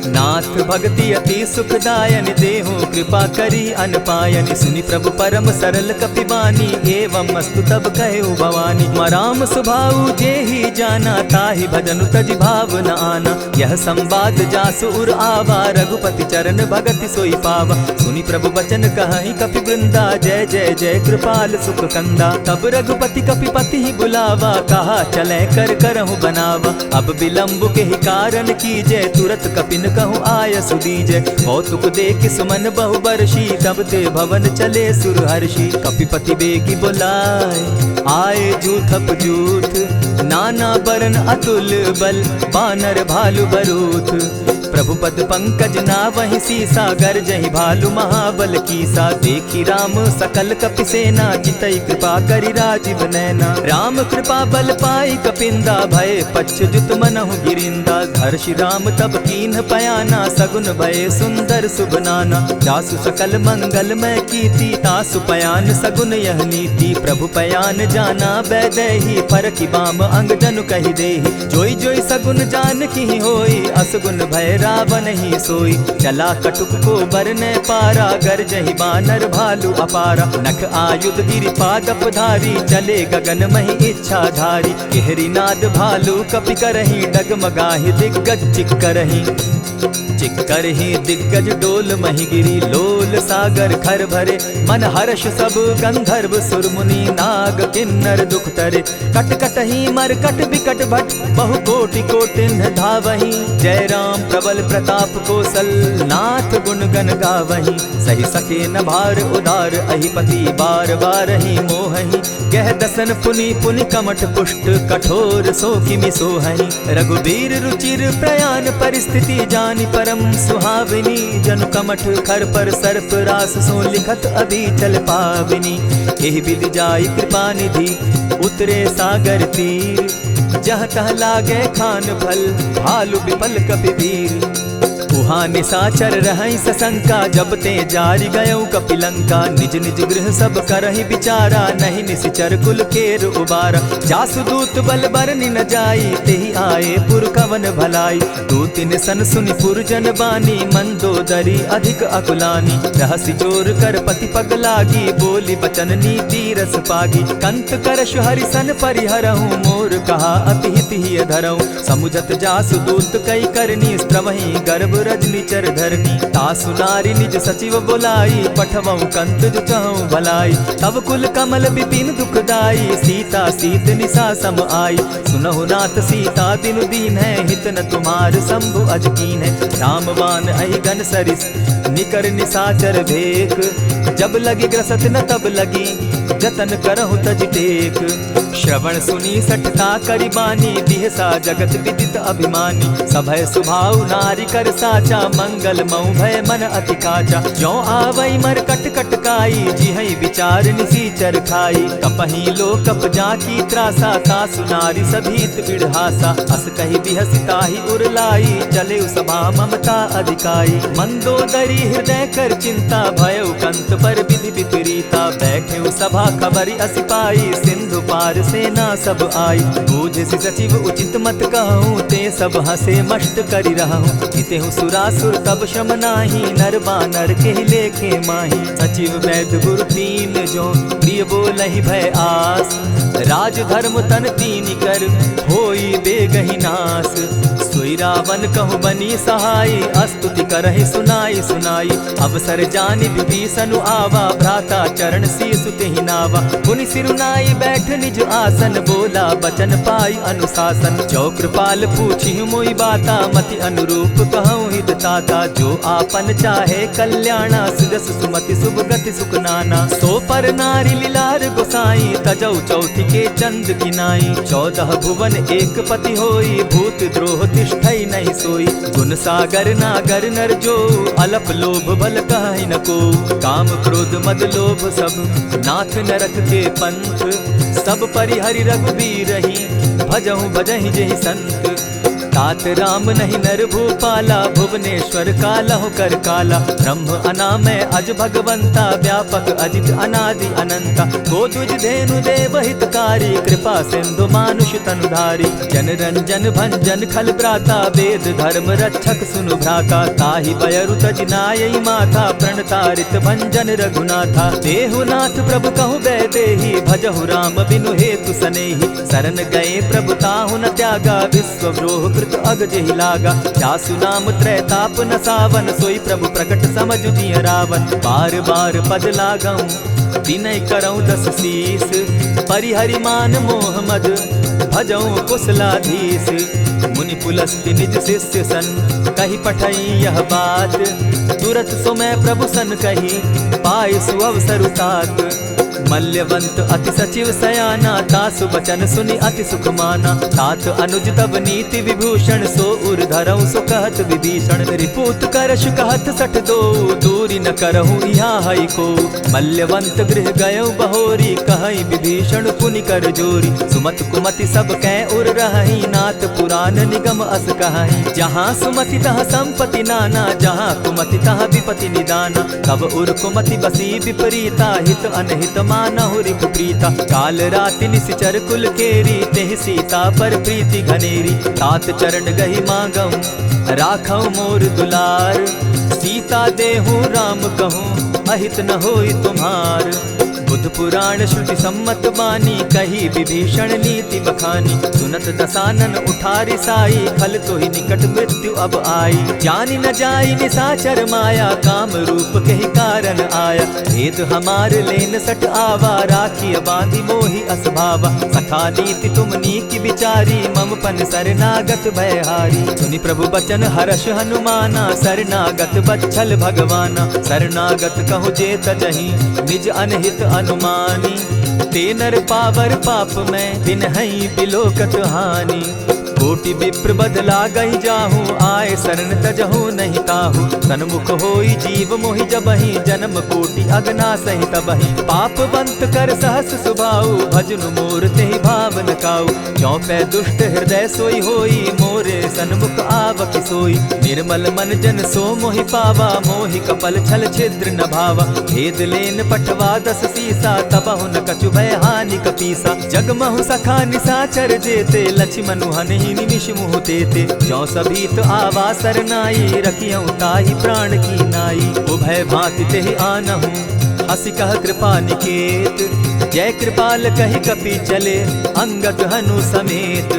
नाथ भक्ति अति सुखदायन, देहु कृपा करी अनपायन। सुनि प्रभु परम सरल कपिबानी, एवं मस्तु तब कहु भवानी। मराम सुभाऊ जेहि जाना, ताहि भजनु तज भाव न आना। यह संवाद जासु उर आवा, रघुपति चरण भगति सोई पावा। सुनि प्रभु बचन कहहि कपि वृंदा, जय जय जय कृपाल सुख कंदा। तब रघुपति कपिपति ही बुलावा, कहा चले कर करहु बनावा। अब विलंब के ही कारण कीजय, तुरत कपिन कहूँ आय सुदीजय। कौतुक देख सुमन बहु बरसी, तब ते भवन चले सुर हर्षि। कपिपति बेगी बुलाए, आए जूथप जूथ। नाना बरन अतुल बल, बानर भालु बरूथ। प्रभु पद पंकज नावहि सीसा, गरजहि भालु महाबल कीसा। देखी राम सकल कपि सेना, चितई कृपा करि राजीव नैना। राम कृपा बल पाई कपिंदा, भय पच्युत मनहु गिरिंदा। हर्षि राम तब कीन्ह पयाना, सगुन भय सुंदर शुभ नाना। जासु सकल मंगलमय कीर्ति, तासु पयान सगुन यह नीति। प्रभु पयान जाना बैदेही, फरकि बाम अंग जनु कहि देहि। जोई जोई सगुन जान की होई, असगुन भय रावण ही सोई। चला कटुक को बरने पारा, गरजहि बानर भालु अपारा। नख आयुध गिरिपादप धारी, चले गगन महि इच्छा धारी। केहरी नाद भालु कपि करहि, डगमगाहि दिग्गज चिक्करहि। चिक्करहि दिग्गज डोल महि गिरी, लोल सागर खर भरे। मन हर्ष सब गंधर्व सुर मुनि, नाग किन्नर दुख तरे। कट कटहि मरकट बिकट भट, बहु कोटि कोटिन्ह धावहि। जय राम प्रबल प्रताप कौशल, नाथ गुण गण गावहि। सही सके न भार उदार, अहिपति बार बार ही मोहहि। गह दसन पुनि पुनि कमठ पुष्ट, कठोर सो किमि सोहहि। रघुबीर रुचिर प्रयाण परिस्थिति, जानि परम सुहाविनी। जनु कमठ खर पर सर्प रास, सो लिखत अभी चल पाविनी। एहि विधि जाई कृपा निधि, उतरे सागर तीर। जह तह लागे खान फल, भालु विपल कपि वीर। उहाँ निशाचर रहै सशंका, जब ते जारि गयौ कपिलंका। निज निज गृह सब करहि विचारा, नहीं निशिचर कुल केर उबारा। जासु दूत बल बरनि न जाई, तेहि आए पुर कवन भलाई। दूतिन सन सुनि पुरजन बानी, मंदोदरी अधिक अकुलानी। रहसि जोर कर पति पग लागी, बोली बचन नीति रस पागी। कंत करश हरि सन परिहरहु, मोर कहा अति हित ही धरहु। समुझत जासु दूत कई करनी, स्त्रवहि गर्भ रजनीचर धरनी। तासु नारी निज सचिव बोलाई, पठवऊ कंत जो चहु भलाई। तब कुल कमल विपिन दुखदाई, सीता सीत निशा सम आई। सुनहु नाथ सीता दिनु दीन है, हित न तुम्हार शंभु अज कीन है। रामवान अहिगन सरिस, निकर निशाचर भेक। जब लगी ग्रसत न तब लगी, जतन करहु तज टेक। श्रवण सुनी सठता करि बानी, बिहसा जगत विदित अभिमानी। सभय सुभाव नारी कर साचा, मंगल मऊ भय मन अति काचा। जो आवई मर कट कट काई, जिहई विचार निसीचर खाई। कपही लो कप जाकी त्रासा, तासु नारी सभीत बिढ़ासा। अस कही बिहसिता ही उरलाई, चले सभा ममता अधिकाई। मंदोदरी हृदय कर चिंता, भयउ कंत पर विधि विपरीता। बैठे सभा खबरि असी पाई, सिंधु पार सेना सब आई। बूझसि सचिव उचित मत कहूँ, ते सब हसे मष्ट करि रहूँ। जितेहु सुरासुर तब श्रम नाही, नर बानर के लेखे माही। सचिव वैद्य गुरु तीन जो, प्रिय बोलहि भय आस। राज धर्म तन तीन कर, होई बेगहि नास। सोई रावण कहु बनी सहाई, अस्तुति करहि सुनाई सुनाई। अवसर जानि विभीषण आवा, भ्राता चरण शीसु तेहि नावा। पुनि सिरुनाई बैठ निज आसन, बोला बचन पाई अनुशासन। जो कृपाल पूछि मोई बाता, मति अनुरूप कहूँ हित ताता। जो आपन चाहे कल्याणा, सुजस सुमति शुभ गति सुख नाना। सो पर नारी लीलार गोसाई, तजौ चौथि के चंद किनाई। 14 भुवन एक पति होई, भूत द्रोह तिष्ठई नहीं सोई। गुण सागर नागर नर जो, अलप लोभ बल कहि न को। काम क्रोध मद लोभ सब, नाथ नरक के पंथ। सब परिहरि रघुबीर ही, भजहु भजहि जेहि संत। तात राम नहीं नर भूपाला, भुवनेश्वर कालहु कर काला। ब्रह्म अनामय अज भगवंता, व्यापक अजित अनादि अनंता। को तुझ धेनु देव हितकारी, कृपा सिंधु मानुष तनुधारी। जन रंजन भंजन खल भ्राता, वेद धर्म रक्षक सुनु भ्राता। ताहि बयरु तज नायई माथा, प्रणतारित भंजन रघुनाथा। देहुनाथ प्रभु कहु बैदेही, भजहु राम बिनु हेतु सनेही। शरण गए प्रभु ताहु न त्यागा, विश्वद्रोह कृत अग जेहि लागा। जासु नाम त्रैताप न सावन, सोई प्रभु प्रकट समझ जिय रावण। बार बार पद लागऊं, विनय करऊं 10 शीस। परिहरि मान मोह मद, भजऊं कुशलाधीश। मुनि पुलस्ति निज शिष्य सन, कही पठई यह बात। तुरत सो मैं प्रभु सन कही, पाए सुअवसर तात। मल्यवंत अति सचिव सयाना, तासु बचन सुनि अति सुख माना। तात अनुज तब नीति विभूषण, सो उर धरऊं सो कहत विभीषण। रिपुत करश कहत सठ दो, दूरी न करहूँ यहाँ हई को। मल्यवंत गृह गयो बहोरी, कहई विभीषण पुनि कर जोरी। सुमत कुमति सब कै उर रहई, नाथ पुराण निगम अस कहई। जहाँ सुमति तहाँ संपत्ति नाना, जहाँ कुमति तहाँ विपति निदाना। तब उर कुमति बसी विपरीता, हित अनहित मानहु रिपु प्रीता। काल राति निशिचर कुल केरी, तेहि सीता पर प्रीति घनेरी। तात चरण गहि मांगऊं, राखऊं मोर दुलार। सीता देहूं राम कहूं, अहित न होई तुम्हार। बुध पुराण श्रुति सम्मत बानी, कही विभीषण नीति बखानी। सुनत दसानन उठारी साई, खल तो ही निकट मृत्यु अब आई। जानी न जाई निसाचर माया, काम रूप के ही कारण आया। भेद हमार लेन सट आवा, राखिय बांधी मोहि असभावा। सखा नीति तुम नीति विचारी, मम पन शरणागत भयहारी। सुनि प्रभु बचन हर्ष हनुमाना, शरणागत बच्छल भगवाना। शरणागत कहु जे तजहि, निज अनहित अनुमानी। ते नर पावर पाप में, बिनहि बिलोकत हानि। कोटि विप्र बदला गई जाहू, आए शरण तजहू नहीं ताहू। सन्मुख होई जीव मोहि जबहि, जन्म कोटि अगना सहि तबहि। पापवंत कर सहस सुभाऊ, भजनु मोर तेहि भावन काऊ। जो पै दुष्ट हृदय सोई होई, मोरे सन्मुख आवक सोई। निर्मल मन जन सो मोहि पावा, मोहि कपल छल छिद्र न भावा। भेद लेन पठवा 10 सीसा, तबहु न कछु भय हानि कपीसा। जगमहु सखा निसाचर जेते, लक्ष्मणु हनि निमिष मुह देते। जो सभीत आवा सरनाई, रखियऊं ताहि प्राण की नाई। उभय भांति तेहि आनहूं, हसी कह कृपा निकेत। जय कृपाल कहि कपि चले, अंगद हनु समेत।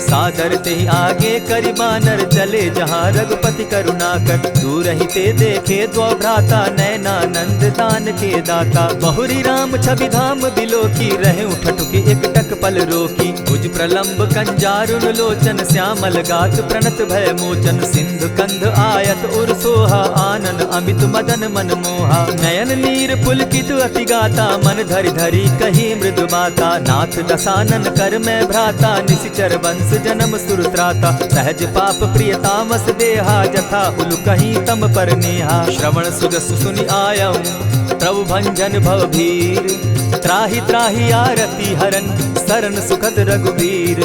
सादर ते आगे करि बानर, चले जहाँ रघुपति करुणाकर। दूर ही ते देखे द्वौ भ्राता, नैनानंद दान के दाता। बहुरी राम छवि धाम बिलोकी, रहे उठटुकी एक टक पल रोकी। भुज प्रलंब कंजारुन लोचन, श्यामल गात प्रणत भय मोचन। सिंधु कंध आयत उर सो सोहा, आनन अमित मदन मन मोहा। नयन नीर पुलकित अति गाता, मन धरि धरि कही मृदु बाता। नाथ दसानन कर मैं भ्राता, निशिचर वंश जन्म सुरत्राता। सहज पाप प्रियतामस देहा, जथा उलु कहीं तम पर नेहा। श्रवण सुजस सुनि आयऊं, प्रभु भंजन भवभीर। त्राहि त्राहि आरती हरन, सरन सुखद रघुबीर।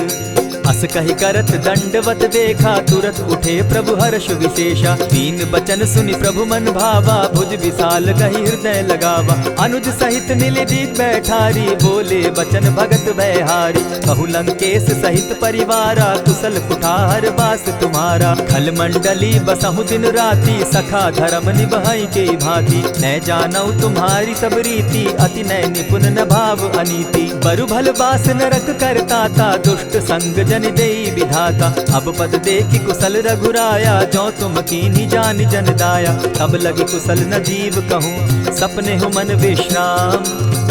अस कहि करत दंडवत देखा, तुरत उठे प्रभु हर्ष विशेषा। दीन बचन सुनि प्रभु मन भावा, भुज विशाल कहि हृदय लगावा। अनुज सहित नीलदीप बैठारी, बोले बचन भगत भयहारी। कहु लंकेश सहित परिवारा, कुशल कुठार वास तुम्हारा। खल मंडली बसहु दिन राति, सखा धर्म निभई के भांति। न जानौ तुम्हारी सब रीति, अति नय निपुण न भाव अनीति। बरु भल बास नरक करताता, दुष्ट संग जन देई विधाता। अब पद देखि कुशल रघुराया, जो तुम कीन्ही जानि जन दाया। तब लगी कुशल न जीव कहूँ, सपने हो मन विश्राम।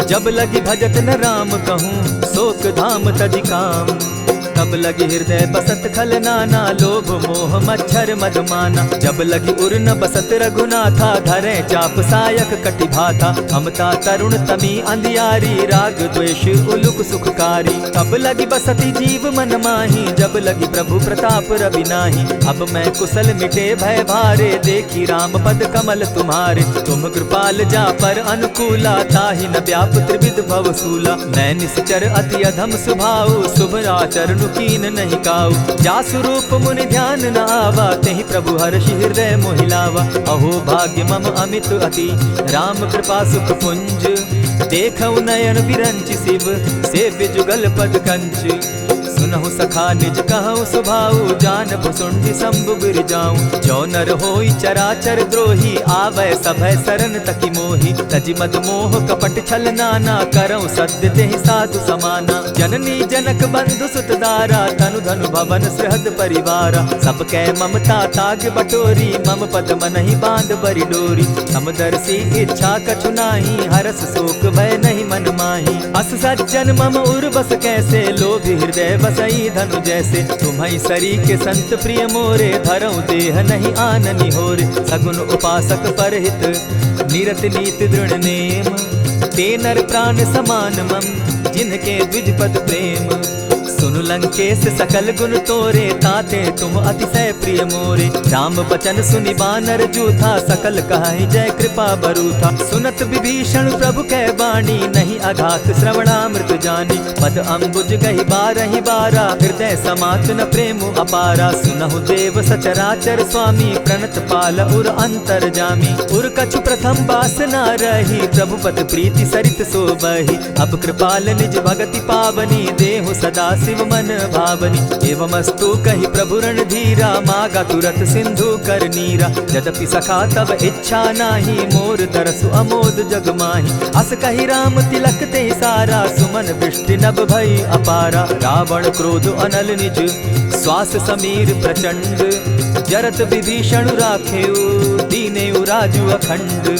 जब लगी भजत न राम कहूँ, शोक धाम तजि काम। तब लगी हृदय बसत खल नाना, लोभ मोह मच्छर मधुमाना। जब लगी उर न बसत रघुनाथा, धरे चाप सायक कटि भाथा। ममता तरुण तमी अंधियारी, राग द्वेष उलुक सुखकारी। तब लगी बसती जीव मन माही, जब लगी प्रभु प्रताप रवि नाही। अब मैं कुशल मिटे भय भारे, देखी राम पद कमल तुम्हारे। तुम कृपाल जा पर अनुकूला, ताहि न व्याप त्रिविध भवसूला। मैं निश्चर अति अधम स्वभाव, शुभ आचरण कीन नहीं काऊ। जासु रूप मुनि ध्यान न आवा, तेहि प्रभु हर्षि हृदय मोहिलावा। अहो भाग्य मम अमित अति, राम कृपा सुख पुंज। देखऊ नयन विरंचि शिव, सेव्य जुगल पद कंच। सुनहु सखा निज कहूँ सुभाऊ, जान भुसुंडी शंभु गिर जाऊं। जो नर होई चराचर द्रोही, आवै सभय सरन तकी मोही। तजि मद मोह कपट छल नाना, करऊं सत्य तेहि साधु समाना। जननी जनक बंधु सुत दारा, तनु धनु भवन सृहद परिवारा। सब कै ममता ताग बटोरी, मम पद मनहि बांध बरि डोरी। समदर्शी इच्छा कछु नाही, हरस शोक भय नहीं मन माही। अस सज्जन मम उर बस कैसे, लोभी हृदय बसई धनु जैसे। तुम्हाई सरी के संत प्रिय मोरे, धरऊं देह नहीं आननि होरे। सगुन उपासक परहित, निरत नीत दृढ़ नेम। ते नर प्राण समान मम, जिनके द्विज पद प्रेम। सुनु लंकेश सकल गुण तोरे, ताते तुम अतिशय प्रिय मोरे। राम बचन सुनि बानर जूथा, सकल कहाहि जय कृपा बरूथा। सुनत विभीषण प्रभु कै बाणी, नहीं अघात श्रवणामृत जानी। पद अम्बुज गहि बारहि बारा, हृदय समात न प्रेम अपारा। सुनहु देव सचराचर स्वामी, प्रणत पाल उर अंतर जामी। उर कछु प्रथम बास न रही, प्रभु पद प्रीति सरित सोबहि। अब कृपाल निज भगति पावनी, देहु सदा शिव मन भावनी। एवमस्तु कहि प्रभु रणधीरा, मागा तुरत सिंधु कर नीरा। यद्यपि सखा तब इच्छा नाही, मोर तरसु अमोद जग माही। अस कहि राम तिलक ते सारा, सुमन वृष्टि नभ भई अपारा। रावण क्रोध अनल निज, श्वास समीर प्रचंड। जरत विभीषण राखेउ, दीनेउ राजु अखंड।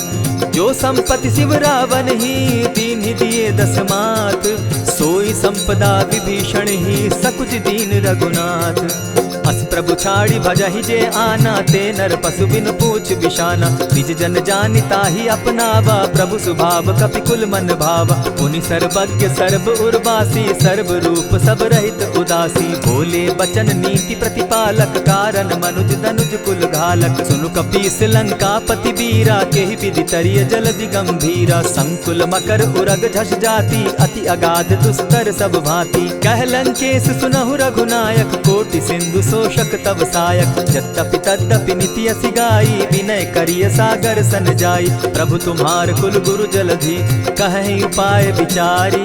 जो संपत्ति शिव रावण ही, दीन्हि दिए दस मात। सोई संपदा विभीषण ही, सकुच दीन रघुनाथ। अस प्रभु छाड़ी भजहि जे आना, ते नर पशु बिनु पूछ बिशाना। निज जन जानि ताहि अपनावा, प्रभु स्वभाव कपिकुल मन भावा। मुनि सर्वज्ञ सर्व उर्वासी, सर्व रूप सब रहित उदासी। बोले बचन नीति प्रतिपालक, कारण मनुज दनुज कुल घालक। सुनु कपीस लंकापति वीरा, केहि विधि तरिय जलधि गंभीरा। संकुल मकर उरग झष जाति, अति अगाध दुस्तर सब भांति। कह लंकेश सुनहु रघुनायक, कोटि सिंधु शोषक तव सायक। यद्यपि तद्यपि निति असि गाई, विनय करिय सागर सन जाई। प्रभु तुम्हार कुल गुरु जलधि, कहि उपाय विचारी।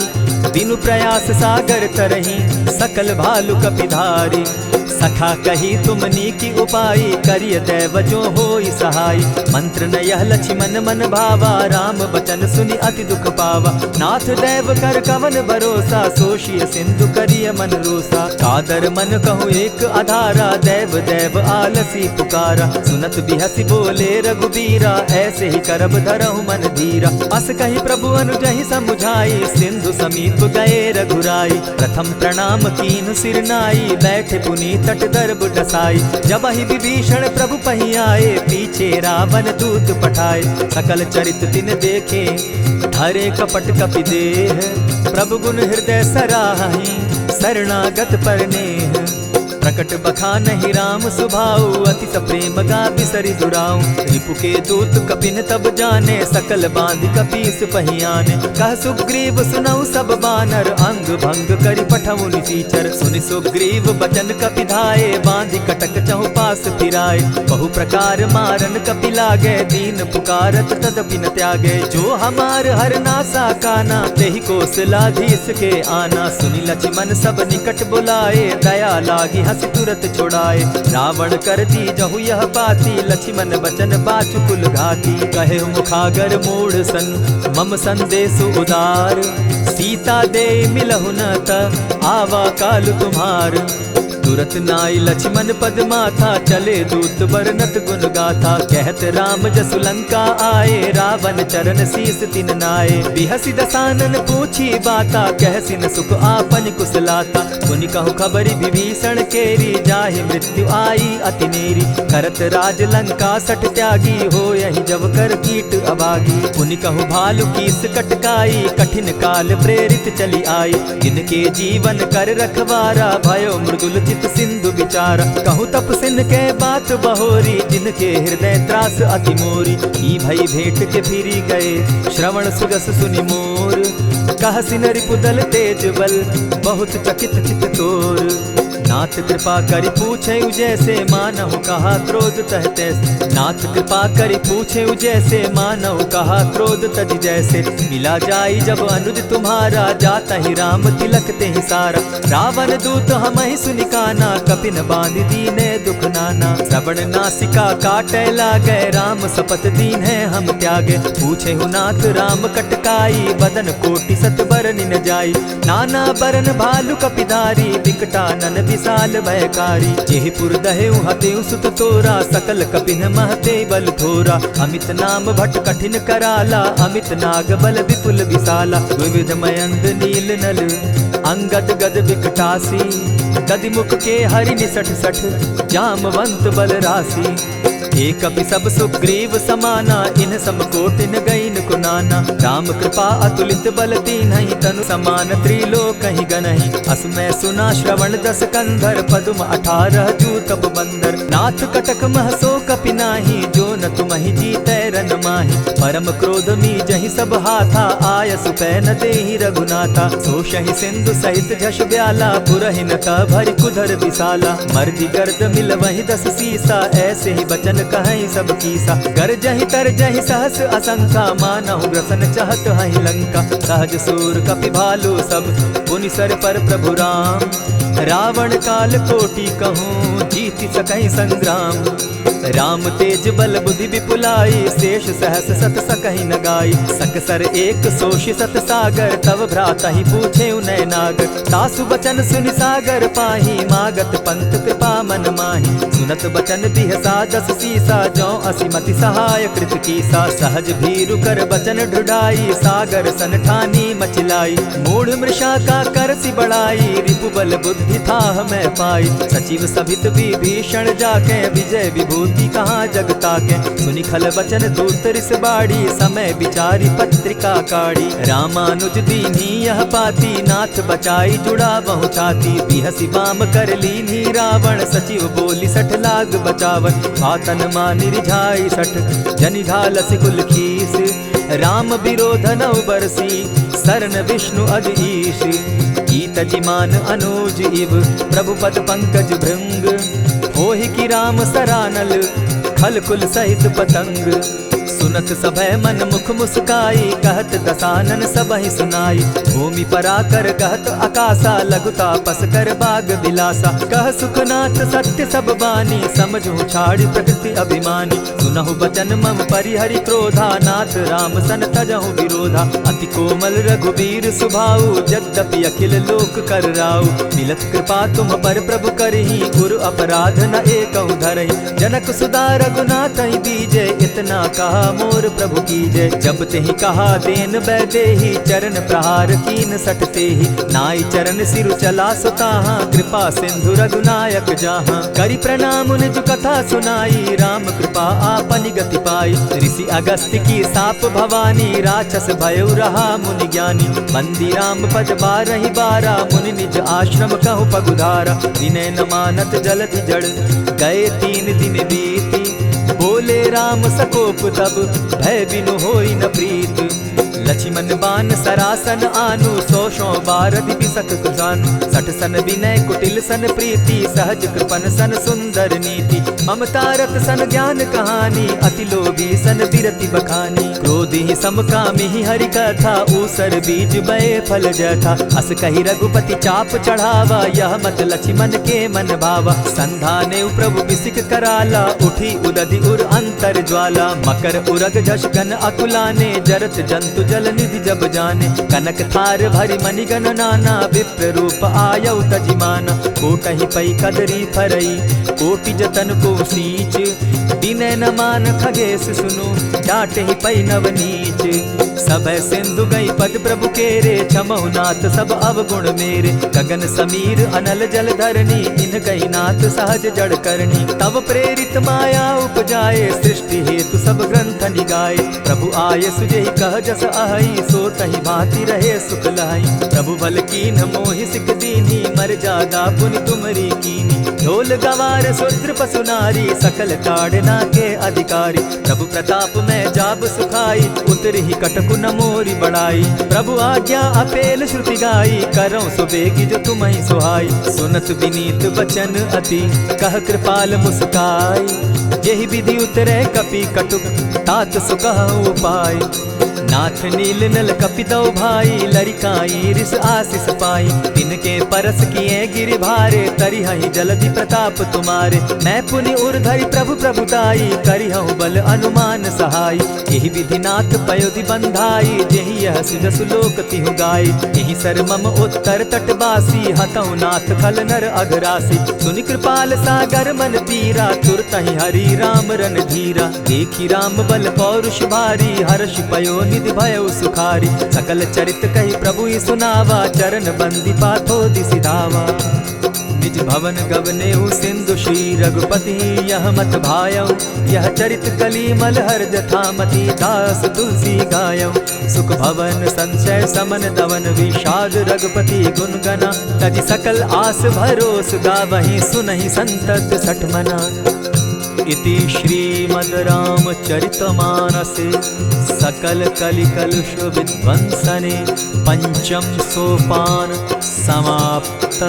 बिनु प्रयास सागर तरही, सकल भालु कपिधारी। सखा कही तुमनी की उपाय, करिय दैव जो होई सहाय। मंत्र न यह लक्ष्मण मन भावा, राम बचन सुनि अति दुख पावा। नाथ दैव कर कवन भरोसा, सोषिय सिंधु करिय मन रोसा। कादर मन कहूँ एक आधारा, दैव दैव आलसी पुकारा। सुनत बिहसी बोले रघुबीरा, ऐसे ही करब धरहु मन धीरा। अस कही प्रभु अनुजहि समुझाई, सिंधु समीप गए रघुराई। प्रथम प्रणाम कीन सिर नाई, बैठे पुनीत तट दर्ब डसाई। जब ही विभीषण प्रभु पही आए, पीछे रावण दूत पठाए। सकल चरित तिन देखे, धरे कपट कपि देह। प्रभु गुण हृदय सराहि, शरणागत पर नेह। प्रकट बखानहि राम सुभाऊ, अति सप्रेम गा बिसरि दुराऊ। रिपु के दूत कपिन तब जाने, सकल बांधि कपीस पहियाने। कह सुग्रीव सुनऊ सब बानर, अंग भंग करि पठऊ निसीचर। सुनि सुग्रीव बचन कपि धाये, बांधि कटक चहु पास फिराए। बहु प्रकार मारन कपि लागे, दीन पुकारत तदपि न त्यागे। जो हमार हर नासा काना, तेहि कौशलाधीश के आना। सुनि लक्ष्मण सब निकट बुलाए, दया लागी हंस तुरत छोड़ाए। रावण कर दी जहु यह पाती, लक्ष्मण बचन बाचु कुल घाती। कहे मुखागर मूढ़ सन, मम संदेश उदार। सीता दे मिलहु न त, आवा काल तुम्हार। तुरत नाई लक्ष्मण पद माथा, चले दूत बरनत गुण गाथा। कहत राम जसु लंका आए, रावण चरण शीस तिन नाये। बिहसि दसानन पूछी बाता, कहसि न सुख आपन कुशलाता। मुनि कहु खबरि विभीषण केरी, जाहि मृत्यु आई अति नेरी। करत राज लंका सठ त्यागी, हो यही जब कर कीट अभागी। मुनि कहु भालु कीस कटकाई, कठिन काल प्रेरित चली आई। जिनके जीवन कर रखवारा, भयो मृदुल सिंधु विचार। कहु तप सिन के बात बहोरी, जिनके हृदय त्रास अति मोरी। ई भई भेंट के फिरी गए, श्रवण सुजस सुनि मोर। कह सिन रिपुदल तेज बल, बहुत चकित चित तोर। नाथ कृपा करि पूछे जैसे, मानहु कहा क्रोध तह तैसे। नाथ कृपा करि पूछे जैसे, मानहु कहा क्रोध तज जैसे। मिला जाई जब अनुज तुम्हारा, जाता ही राम तिलक ते ही सारा। रावण दूत हम ही सुनिकाना, कपिन बांध दीने दुख नाना। श्रवण नासिका काटे लागे, राम सपत दीन है हम त्यागे। पूछे हु नाथ राम कटकाई, बदन कोटि सत बरन न जाई। नाना बरन भालु कपिधारी, विकटानन विशाल भयकारी। जेहिपुर दहेउ हतेउ सुत तोरा, सकल कपिन महते बल थोरा। अमित नाम भट कठिन कराला, अमित नाग बल विपुल विशाला। विविध मयंद नील नल, अंगद गद विकटासी। गदिमुख के हरि निसठ सठ, जामवंत बल राशि। एक कपि सब सुग्रीव समाना, इन समकोटिन गईन कुनाना। राम कृपा अतुलित बल तीन्हि, तनु समान त्रिलोक ही गनहि। असमय सुना श्रवण दस कंधर, पदुम 18 जूतब बंदर। नाथ कटक महसो कपि नाही, जो न तुमहि जीतै रन माहि। परम क्रोध मी जहि सब हाथा, आय सुपै न देहि रघुनाथा। सोषहि सिंधु सहित झष ब्याला, पुरहि न त भरि कुधर विशाला। मर्दि गर्द मिल वहि 10 सीसा, ऐसे ही बचन कहीं सब कीसा। गरजहि तरजहि सहस असंखा, मानहु ग्रसन चाहत हहि लंका। सहज सूर कपि भालु सब, पुनि सर पर प्रभु राम। रावण काल कोटि कहूँ, जीति सकहि संग्राम। राम तेज बल बुद्धि विपुलाई, शेष सहस सत सकहि न गाई। सकसर एक सोषि सत सागर, तव भ्राता ही पूछे उनय नागर। तासु बचन सुनि सागर पाही, मागत पंथ कृपा मन माही। सुनत बचन बिहसा 10 सीसा, जौ असिमति सहाय कृत कीसा। सहज भीरु कर बचन ढुढ़ाई, सागर सन ठानी मचिलाई। मूढ़ मृषा का करसि बढ़ाई, रिपु बल बुद्धि थाह मैं पाई। सचिव सभित विभीषण जाके, विजय विभूति कहाँ जगता के। सुनि खल बचन दूत रिस बाड़ी, समय विचारी पत्रिका काढ़ी। रामानुज दीन्ही यह पाती, नाथ बचाई जुड़ा बहु छाती। बिहसि बाम कर लीन्ही रावण, सचिव बोली 60 लाग बचावन। आतन मानि रिझाई 60, जनि घालसि कुल खीस। राम विरोध नौ बरसी, शरण विष्णु अज ईश। ईत जिमान अनुज इव, प्रभु पद पंकज भृंग। होहि कि राम सरानल, खल कुल सहित पतंग। सुनत सभय मन मुख मुस्काई, कहत दसानन सबहि सुनाई। भूमि पराकर कहत आकाशा, लघुता पस कर बाग बिलासा। कह सुखनाथ सत्य सब बानी, समझू छाड़ प्रकृति अभिमानी। सुनहु बचन मम परिहरि क्रोधा, नाथ राम सन तजहु विरोधा। अति कोमल रघुबीर सुभाऊ, यद्यपि अखिल लोक कर राऊ। मिलत कृपा तुम पर प्रभु करही, गुरु अपराध न एकहु धरहि। जनक सुदा रघुनाथ ही दीजे, इतना कहा मोर प्रभु की जय। जब ते ही कहा देन बैदे ही, चरण प्रहार कीन सटते ही। नाई चरण सिरु चला सुताहा, कृपा सिंधु रघुनायक जाहा। करि प्रणाम निज कथा सुनाई, राम कृपा आपनि गति पाई। ऋषि अगस्त्य की साप भवानी, राक्षस भयउ रहा मुनि ज्ञानी। बंदी राम पद बारहि बारा, मुनि निज आश्रम कहु पगुधारा। विनय न मानत जलधि जड़, गए 3 दिन बीती। बोले राम सकोप तब, भय बिनु होई न प्रीत। लक्ष्मण बान सरासन आनु, 100 बारधि बिसक कुजानु। 60 सन विनय कुटिल सन प्रीति, सहज कृपन सन सुंदर नीति। ममता रत सन ज्ञान कहानी, अति लोभी सन बिरति बखानी। क्रोधि समकामी हरि कथा, ऊसर बीज बय फल जथा। अस कही रघुपति चाप चढ़ावा, यह मत लक्ष्मण के मन भावा। संधाने प्रभु बिसिक कराला, उठी उदधि उर अंतर ज्वाला। मकर उरग झष गन अकुलाने, जरत जंतु जल निधि जब जाने। कनक थार भरि मणिगण नाना, विप्र रूप आयौ तजिमाना। कोटहि पै कदरी फरई, कोटि जतन को सींच। विनय न मान खगेश सुनु, डांटहि पै नव नीच। सब सिंधु गई पद प्रभु केरे, क्षमहु नाथ सब अवगुण मेरे। गगन समीर अनल जल धरनी, इन कही नाथ सहज जड़ करनी। तब प्रेरित माया उपजाए, सृष्टि हेतु सब ग्रंथ निगाए। प्रभु आये सुजेहि कह जस अहई, सो तहि भांति रहे सुख लहई। प्रभु बल कीन मोहि सिख दीनी, मर्यादा पुनि तुमरी कीनी। ढोल गवार शूद्र पशु नारी, सकल ताड़ना के अधिकारी। प्रभु प्रताप में जाब सुखाई, उतरि ही कटकु न मोरी बड़ाई। प्रभु आज्ञा अपेल श्रुति गाई, करौ सुबेगी जो तुम्हि सुहाई। सुनत विनीत बचन अति, कह कृपाल मुस्काई। यही विधि उतरे कपि कटुक, तात सुकहु उपाय। नाथ नील नल कपितौ भाई, लरिकाई रिस आशीष पाई। तिनके परस किए गिरि भारे, तरिहहि जलधि प्रताप तुम्हारे। मैं पुनि उर्धरि प्रभु प्रभुताई, करिहउ बल अनुमान सहाय। यही विधि नाथ पयोधि बंधाई, जेहि यह सुजसु लोक तिहु गाई। यही सर मम उत्तर तटवासी, हतौ नाथ खल नर अघरासी। सुनि कृपाल सागर मन पीरा, तुरतहि हरि राम रन धीरा। देखी राम बल पौरुष भारी, हर्ष पयो निधि भयउ सुखारी। सकल चरित कही प्रभु ही सुनावा, चरण बंदी पाथो दिसि धावा। निज भवन गवनेहु सिंधु श्री रघुपति, यह मत भायौ। यह चरित कली मलहर जथामति, दास तुलसी गायौ। सुख भवन संशय समन दवन, विषाद रघुपति गुण गना। तजि सकल आस भरोस, गावहि सुनहि संतत सठ मना। इति श्रीमद् रामचरितमानसे, सकल कलिकलुष विध्वंसने। पंचम सोपान समाप्त।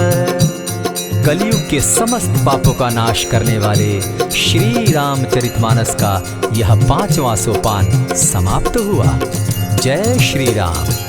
कलयुग के समस्त पापों का नाश करने वाले श्री रामचरितमानस का यह 5वां सोपान समाप्त हुआ। जय श्री राम।